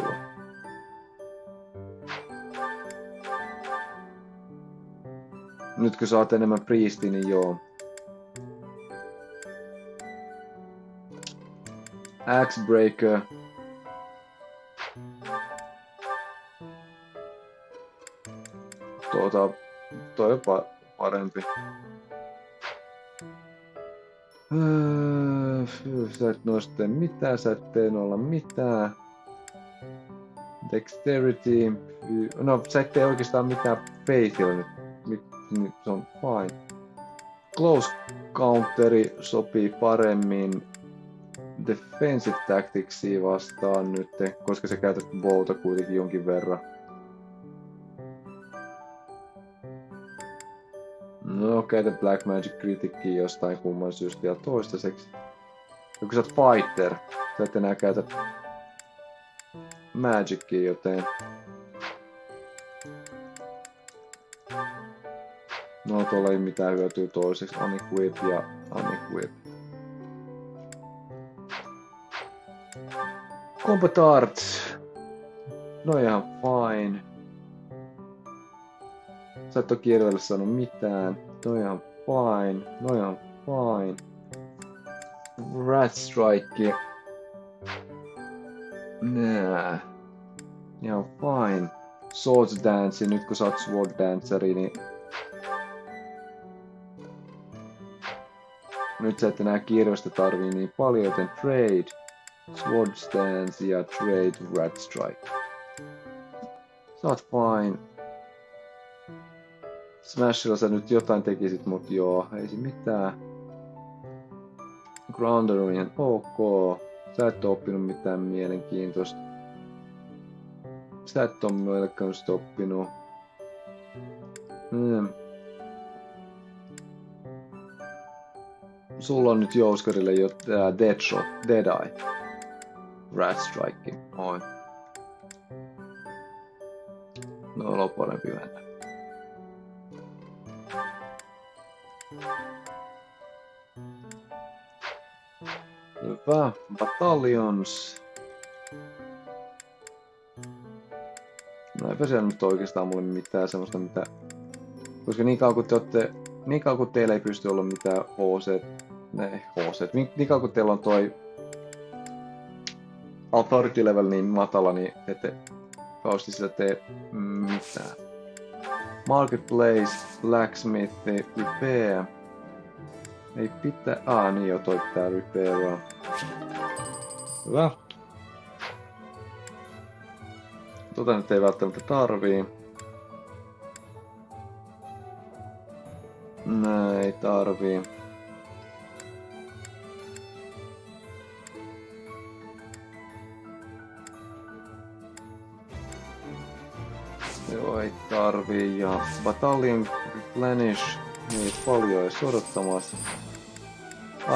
Nyt kun sä oot enemmän priesti, niin joo. Axe Breaker. Toi on parempi. Sä et noista tee mitään, sä et tee olla mitään. Dexterity. No, sä et tee oikeastaan mitään faithilla nyt. Nyt se on fine. Close counteri sopii paremmin defensive tacticsia vastaan nyt, koska sä käytät bowta kuitenkin jonkin verran. No, käytä Black Magic Critickia jostain kumman syystä ja toistaiseksi. Ja kun sä oot fighter, sä et enää käytä Magicia, joten... No, tuolla ei mitään hyötyä toiseksi. Unequip ja Unequip. Combat Arts. No ihan fine. Sä et oo kirjalle sanonut mitään. No ihan fine. No ihan fine. Rat Strike. Nää. Ihan fine. Swords Dance. Nyt kun sä oot Sword Danceri, niin... Nyt sä et enää kirjoista tarvii niin paljon, joten trade. Sword Stance ja trade Rat Strike. Sä oot fine. Smashilla sä nyt jotain tekisit, mut joo, ei se mitään. Grounder on ihan ok. Sä et oo oppinut mitään mielenkiintoista. Sä et oo melkein oppinut. Sulla on nyt Jouskarille jo Deadshot, Deadeye. Rat Strike. Oi. No, on parempi mennä. Hyvä. Battalions. No eipä siellä nyt oikeastaan mulle mitään semmoista mitä... Koska niin kauan kun teillä ei pysty olla mitään HC... Niin kauan kun teillä on toi... Authority level niin matala, niin ette kauheasti sitä tee mitään. Marketplace, Blacksmith, Repair. Ei pitää... niin jo toi pitää repairaa. Hyvä. Tota nyt ei välttämättä tarvii. Nää ei tarvii. Joo, ei tarvii. Ja Battalion Replenish. Ei paljon edes odottamassa.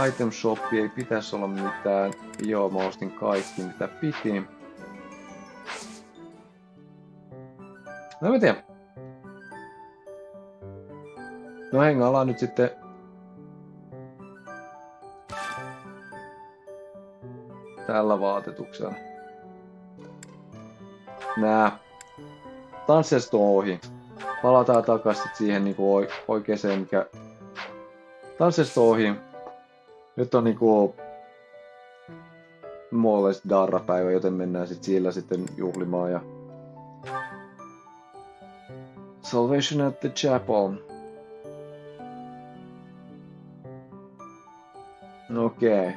Item Shop ei pitäisi olla mitään. Joo, mä ostin kaikki mitä piti. No en tiedä. No hengaillaan nyt sitten. tällä vaatetuksella. Nää Tanssiaiset on ohi. Palataan takaisin siihen niinku oikeeseen, mikä Tanssiaiset on ohi. Nyt on niinku mulle darrapäivä, joten mennään sit sillä sitten juhlimaan ja Salvation at the Chapel. Okei.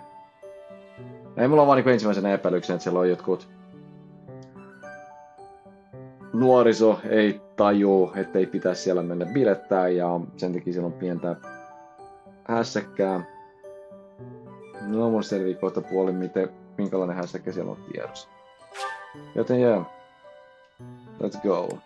Ei mulla on vaan niinku ensimmäisenä epäilyksen, että siellä on jotkut nuoriso ei tajuu, ettei pitäisi siellä mennä bilettää ja sen takia siellä on pientä hässäkkää. No mun selvii kohta puolin, minkälainen hässäkkä siellä on tiedossa. Joten jää. Let's go.